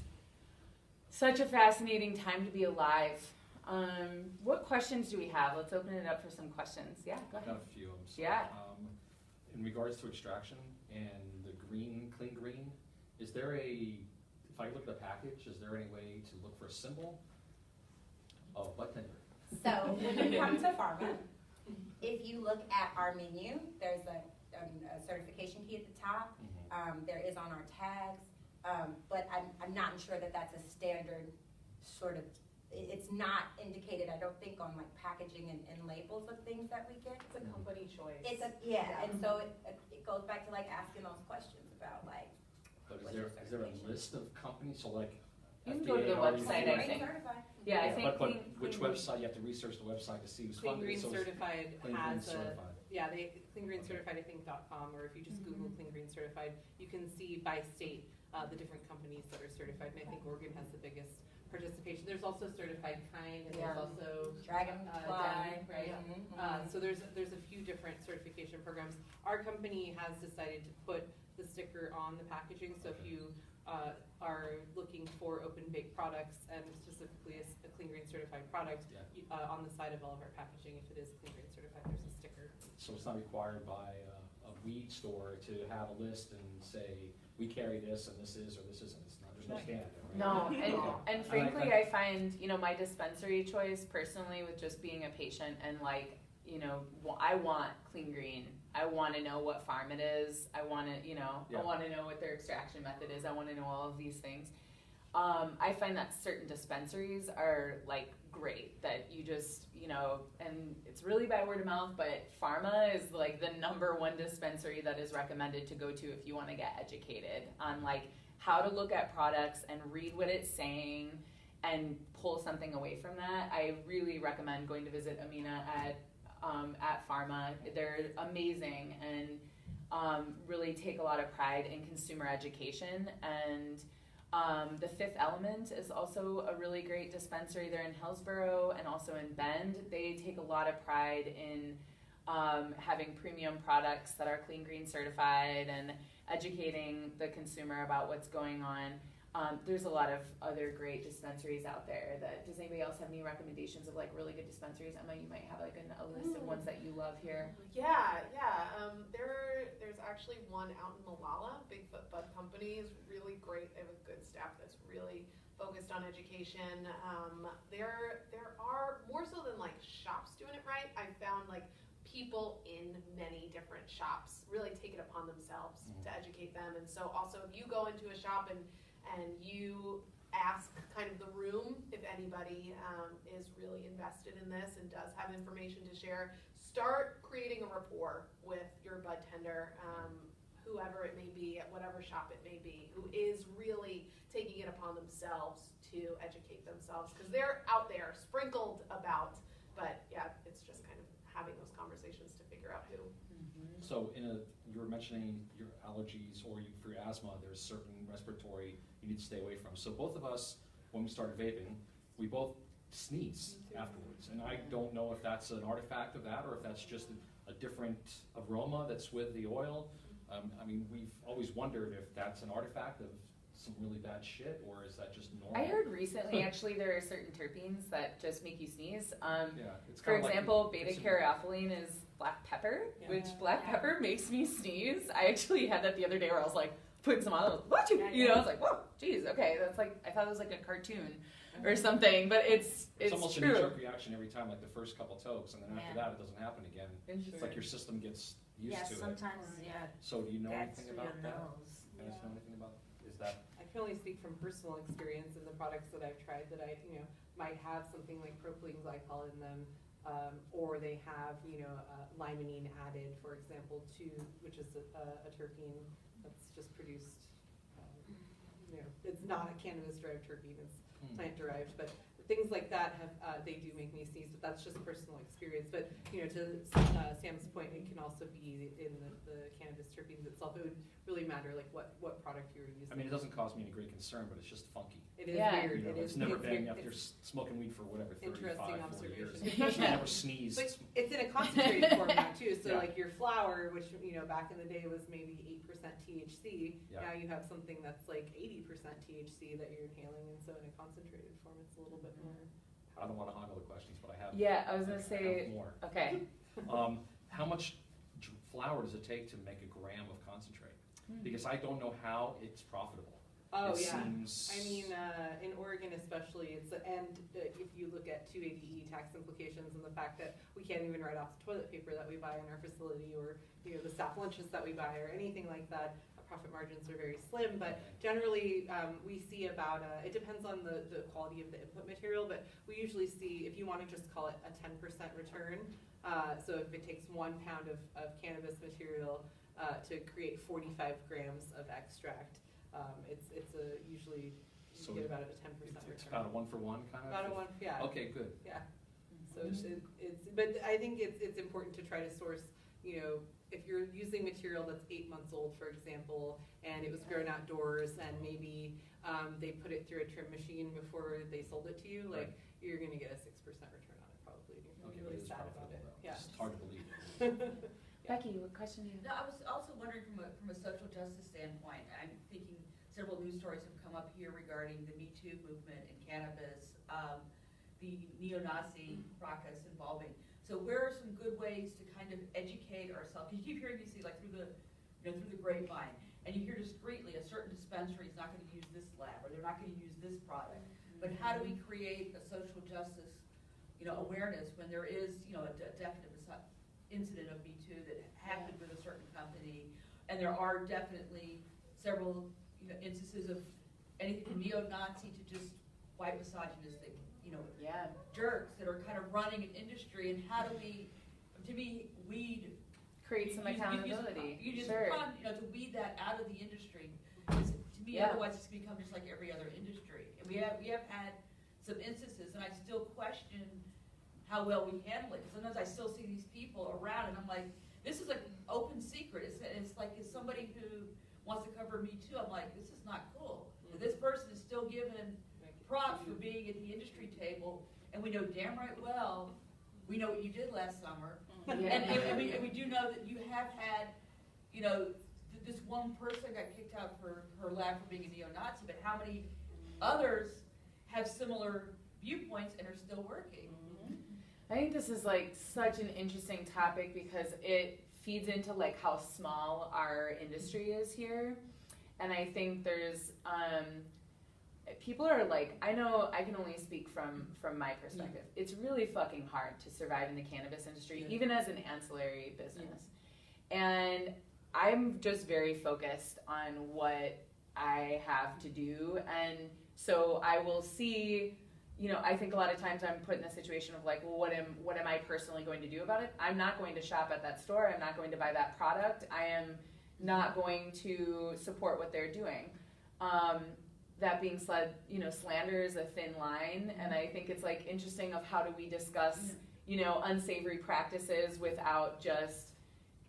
such a fascinating time to be alive. What questions do we have? Let's open it up for some questions. Yeah, go ahead. I've got a few of them. So, Yeah. In regards to extraction and the green, clean green, is there if I look at the package, is there any way to look for a symbol of budtender? So when you come to pharma, if you look at our menu, there's a certification key at the top. There is on our tags But I'm not sure that that's a standard sort of, it's not indicated, I don't think, on like packaging and labels of things that we get. It's a company choice. It's a, yeah, and so it goes back to like asking those questions about like. But is there a list of companies, so like You can go to the FDA already- website, I think. Certified. Yeah, I think But Clean which Green- website, you have to research the website to see who's Clean funded, Green so it's Certified Clean Green has a, Certified. yeah, Clean Green Certified, I think, .com, or if you just Google Clean Green Certified, you can see by state the different companies that are certified, and I think Oregon has the biggest participation. There's also Certified Kind, and Yeah. there's also Dragonfly. right? Mhm. So there's a few different certification programs. Our company has decided to put the sticker on the packaging, so if you are looking for open bake products and specifically a Clean Green Certified product, Yeah. on the side of all of our packaging, if it is Clean Green Certified, there's a sticker. So it's not required by a weed store to have a list and say, we carry this and this is or this isn't, it's not, there's no standard there, right? No, and Okay. frankly, I find, you know, my dispensary choice personally with just being a patient and like, you know, I want clean green. I want to know what farm it is. I want to, you know, Yeah. I want to know what their extraction method is. I want to know all of these things. I find that certain dispensaries are like great that you just, you know, and it's really by word of mouth, but Pharma is like the #1 dispensary that is recommended to go to if you want to get educated on like how to look at products and read what it's saying and pull something away from that. I really recommend going to visit Aminah at Pharma. They're amazing and really take a lot of pride in consumer education. And the Fifth Element is also a really great dispensary. They're in Hillsborough and also in Bend. They take a lot of pride in having premium products that are Clean Green certified and educating the consumer about what's going on. There's a lot of other great dispensaries out there. Does anybody else have any recommendations of like really good dispensaries? Emma, you might have like a list of ones that you love here. Yeah. There's actually one out in Malala. Bigfoot Bud Company is really great. They have a good staff that's really focused on education. There are more so than like shops doing it right. I found like people in many different shops really take it upon themselves to educate them. And so also if you go into a shop and you ask kind of the room if anybody is really invested in this and does have information to share, start creating a rapport with your bud tender, whoever it may be, at whatever shop it may be, who is really taking it upon themselves to educate themselves, because they're out there sprinkled about, but yeah, it's just kind of having those conversations to figure out who. So you were mentioning your allergies or for your asthma, there's certain respiratory you need to stay away from. So both of us, when we started vaping, we both sneeze afterwards. And I don't know if that's an artifact of that or if that's just a different aroma that's with the oil. I mean, we've always wondered if that's an artifact of some really bad shit or is that just normal? I heard recently actually there are certain terpenes that just make you sneeze. It's For kinda like example, the- beta-caryophyllene is black pepper, Yeah. which black pepper makes me sneeze. I actually had that the other day where I was like putting some on, I was like, what you know, I was like, whoa, geez, okay, that's like, I thought it was like a cartoon or something, but it's almost true. a knee-jerk reaction every time, like the first couple tokes, and then after that it doesn't happen again. It's like your system gets used to it. sometimes, So do you know that's anything through about your that? nose. You guys know anything about, is that? I can only speak from personal experience in the products that I've tried that I, might have something like propylene glycol in them, or they have, limonene added, for example, which is a terpene that's just produced, it's not a cannabis-derived terpene, it's plant-derived, but things like that they do make me sneeze, but that's just personal experience. But, to Sam's point, it can also be in the cannabis terpenes itself. It would really matter, like, what product you're using. I mean, it doesn't cause me any great concern, but it's just funky. It is Yeah. weird. It's never been, after smoking weed for whatever, 35, 40 years. Interesting I've never sneezed. But it's in a concentrated form now too, so Yeah. like your flower, which, back in the day was maybe 8% THC, Yeah. now you have something that's like 80% THC that you're inhaling, and so in a concentrated form, it's a little bit more. I don't want to hog all the questions, but I have. Yeah, I was gonna I have say, more. okay. How much flour does it take to make a gram of concentrate? Because I don't know how it's profitable. Oh, It yeah. seems- I mean, in Oregon especially, if you look at 280E tax implications and the fact that we can't even write off the toilet paper that we buy in our facility or, the staff lunches that we buy or anything like that, profit margins are very slim, but generally we see about, it depends on the quality of the input material, but we usually see, if you want to just call it a 10% return, so if it takes 1 pound of cannabis material to create 45 grams of extract, it's usually you get about a 10% return. It's about a 1-for-1 kind of? About a 1, yeah. Okay, good. Yeah. So but I think it's important to try to source, if you're using material that's 8 months old, for example, and it was grown outdoors, and maybe they put it through a trim machine before they sold it to you, like, you're gonna get a 6% return on it probably. You're Okay, really but it's sad about it. profitable, though. Yeah. It's hard to believe. Becky, what question do you No, I was also wondering from a social justice standpoint, I'm thinking several news stories have come up here regarding the Me Too movement in cannabis, the neo-Nazi fracas involving. So where are some good ways to kind of educate ourselves? Because you keep hearing these things like through the grapevine, and you hear discreetly a certain dispensary is not going to use this lab, or they're not going to use this product. But how do we create a social justice, awareness when there is, a definite incident of Me Too that happened with a certain company, and there are definitely several, instances of anything from neo-Nazi to just white misogynistic, jerks that are kind of running an industry, and how do we, to me, create some accountability? You just Sure. to weed that out of the industry. 'Cause to me, otherwise it's become just like every other industry. And we have had some instances, and I still question how well we handle it. Because sometimes I still see these people around, and I'm like, this is an open secret. It's like, as somebody who wants to cover Me Too, I'm like, this is not cool. Mm-hmm. This person is still given props for being at the industry table, and we know damn right well, we know what you did last summer. Yeah. And we do know that you have had, this one person got kicked out for her lab for being a neo-Nazi, but how many others have similar viewpoints and are still working? I think this is like such an interesting topic because it feeds into like how small our industry is here. And I think there's, people are like, I know I can only speak from my perspective. It's really fucking hard to survive in the cannabis industry, even as an ancillary business. And I'm just very focused on what I have to do. And so I will see, I think a lot of times I'm put in a situation of like, well, what am I personally going to do about it? I'm not going to shop at that store. I'm not going to buy that product. I am not going to support what they're doing. That being said, slander is a thin line, and I think it's like interesting of how do we discuss, unsavory practices without just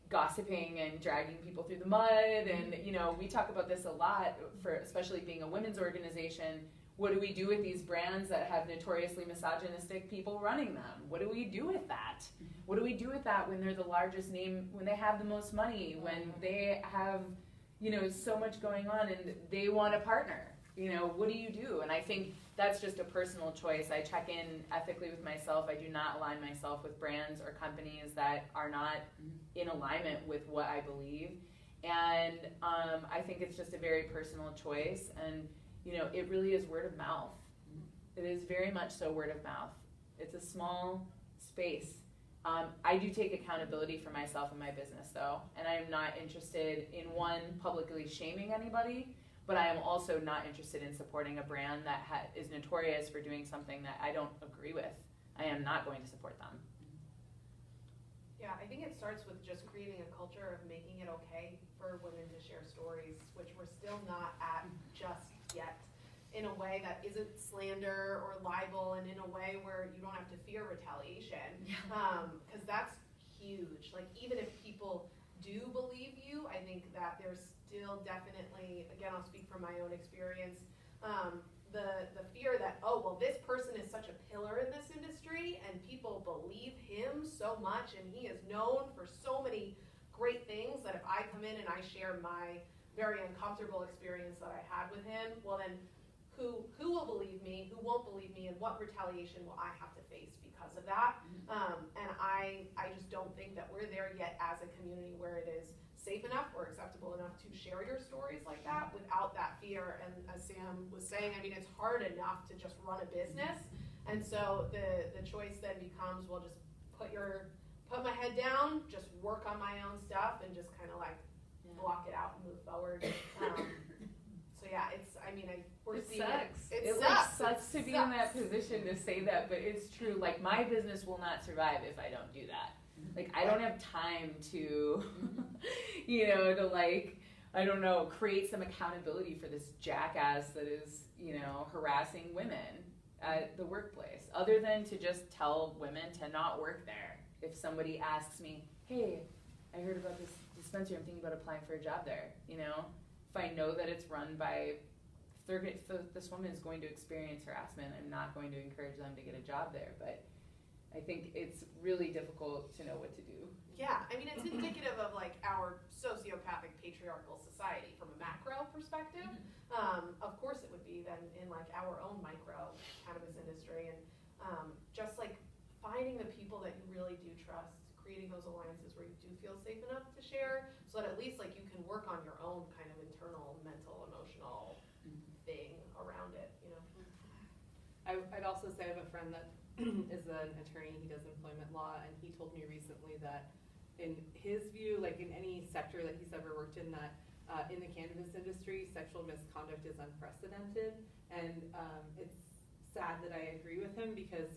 gossiping and dragging people through the mud. And we talk about this a lot for especially being a women's organization. What do we do with these brands that have notoriously misogynistic people running them? What do we do with that? What do we do with that when they're the largest name, when they have the most money, when they have, so much going on and they want a partner? What do you do? And I think that's just a personal choice. I check in ethically with myself. I do not align myself with brands or companies that are not in alignment with what I believe. And I think it's just a very personal choice. And, it really is word of mouth. It is very much so word of mouth. It's a small space. I do take accountability for myself and my business, though. And I'm not interested in, publicly shaming anybody. But I am also not interested in supporting a brand that is notorious for doing something that I don't agree with. I am not going to support them. Yeah, I think it starts with just creating a culture of making it okay for women to share stories, which we're still not at just yet, in a way that isn't slander or libel, and in a way where you don't have to fear retaliation, because that's huge. Like, even if people do believe you, I think that there's still definitely, again, I'll speak from my own experience, the fear that, oh, well, this person is such a pillar in this industry and people believe him so much and he is known for so many great things that if I come in and I share my very uncomfortable experience that I had with him, well then who will believe me, who won't believe me, and what retaliation will I have to face because of that? And I just don't think that we're there yet as a community where it is safe enough or acceptable enough to share your stories like that without that fear. And as Sam was saying, I mean, it's hard enough to just run a business. And so the choice then becomes, well, just put my head down, just work on my own stuff, and just kind of like block it out and move forward. So yeah, we're It seeing sucks. it. It like sucks to be in that position to say that, but it's true. Like, my business will not survive if I don't do that. Like, I don't have time to, to like, I don't know, create some accountability for this jackass that is, harassing women at the workplace, other than to just tell women to not work there. If somebody asks me, hey, I heard about this dispensary, I'm thinking about applying for a job there, if I know that it's run by this woman is going to experience harassment, I'm not going to encourage them to get a job there. But I think it's really difficult to know what to do. Yeah, it's indicative of like our sociopathic patriarchal society from a macro perspective. Of course it would be then in like our own micro cannabis industry, and just like finding the people that you really do trust, creating those alliances where you do feel safe enough to share, so that at least like you can work on your own kind of internal, mental, emotional thing around it, I'd also say I have a friend that is an attorney. He does employment law, and he told me recently that in his view, like in any sector that he's ever worked in, that in the cannabis industry, sexual misconduct is unprecedented. And it's sad that I agree with him, because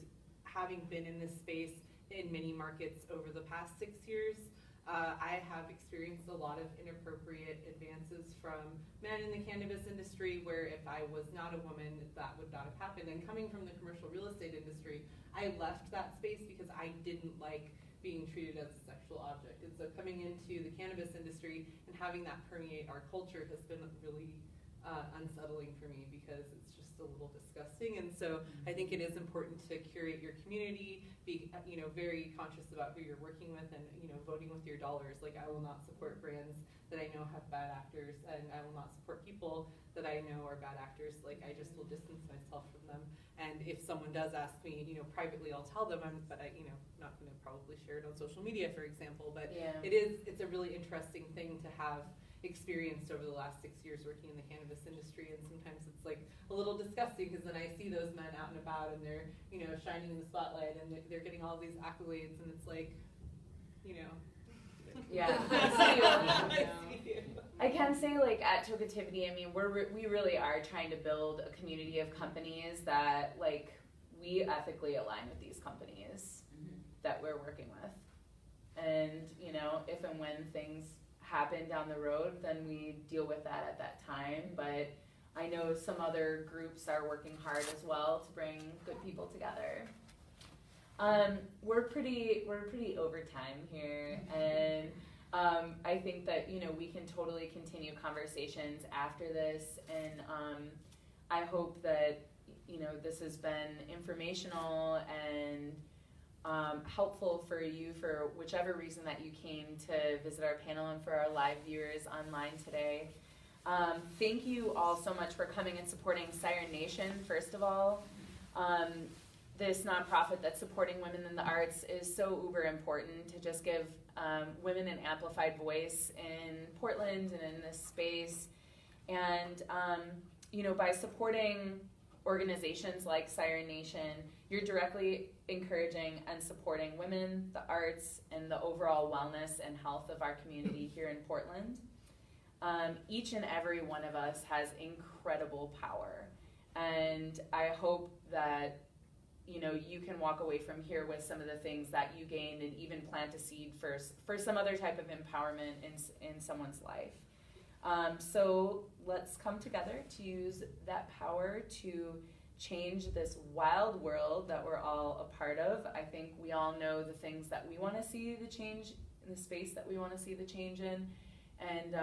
having been in this space in many markets over the past 6 years, I have experienced a lot of inappropriate advances from men in the cannabis industry, where if I was not a woman, that would not have happened. And coming from the commercial real estate industry, I left that space because I didn't like being treated as a sexual object. And so coming into the cannabis industry and having that permeate our culture has been really unsettling for me, because it's just a little disgusting. And so I think it is important to curate your community, be very conscious about who you're working with, and voting with your dollars. Like, I will not support brands that I know have bad actors, and I will not support people that I know are bad actors. Like, I just will distance myself from them. And if someone does ask me, privately, I'll tell them. But I'm not going to probably share it on social media, for example. But Yeah. it's a really interesting thing to have experienced over the last 6 years working in the cannabis industry. And sometimes it's like a little disgusting, because then I see those men out and about, and they're shining in the spotlight, and they're getting all these accolades, and it's like, Yeah, I see you. I can say, like, at Tokeativity, we really are trying to build a community of companies that, like, we ethically align with these companies that we're working with. And, if and when things happen down the road, then we deal with that at that time. But I know some other groups are working hard as well to bring good people together. We're pretty over time here, and I think that we can totally continue conversations after this, and I hope that this has been informational and helpful for you for whichever reason that you came to visit our panel, and for our live viewers online today. Thank you all so much for coming and supporting Siren Nation, first of all. This nonprofit that's supporting women in the arts is so uber important to just give women an amplified voice in Portland and in this space. And, by supporting organizations like Siren Nation, you're directly encouraging and supporting women, the arts, and the overall wellness and health of our community here in Portland. Each and every one of us has incredible power, and I hope that you can walk away from here with some of the things that you gained, and even plant a seed for some other type of empowerment in someone's life. So let's come together to use that power to change this wild world that we're all a part of. I think we all know the things that we want to see the change in, the space that we want to see the change in, and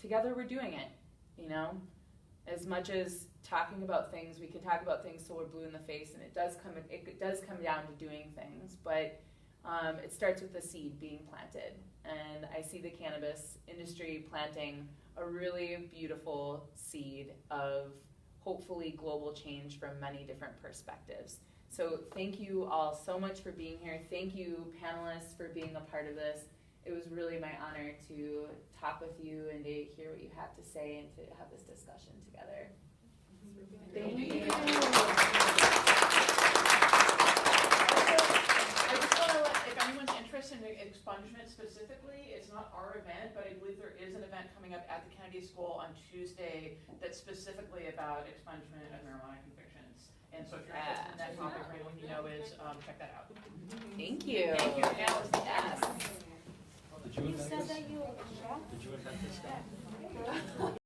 together we're doing it. As much as talking about things, we can talk about things till we're blue in the face, and it does come down to doing things, but it starts with the seed being planted. And I see the cannabis industry planting a really beautiful seed of hopefully global change from many different perspectives. So thank you all so much for being here. Thank you, panelists, for being a part of this. It was really my honor to talk with you and to hear what you have to say and to have this discussion together. Thank you. I just want to let, if anyone's interested in expungement specifically, it's not our event, but I believe there is an event event coming up at the Kennedy School on Tuesday that's specifically about expungement of marijuana convictions. And so if you're interested in that topic, right, what you know is check that out. Thank you. Thank you. Alice. Yes. Did you invent this? Did you invent this guy?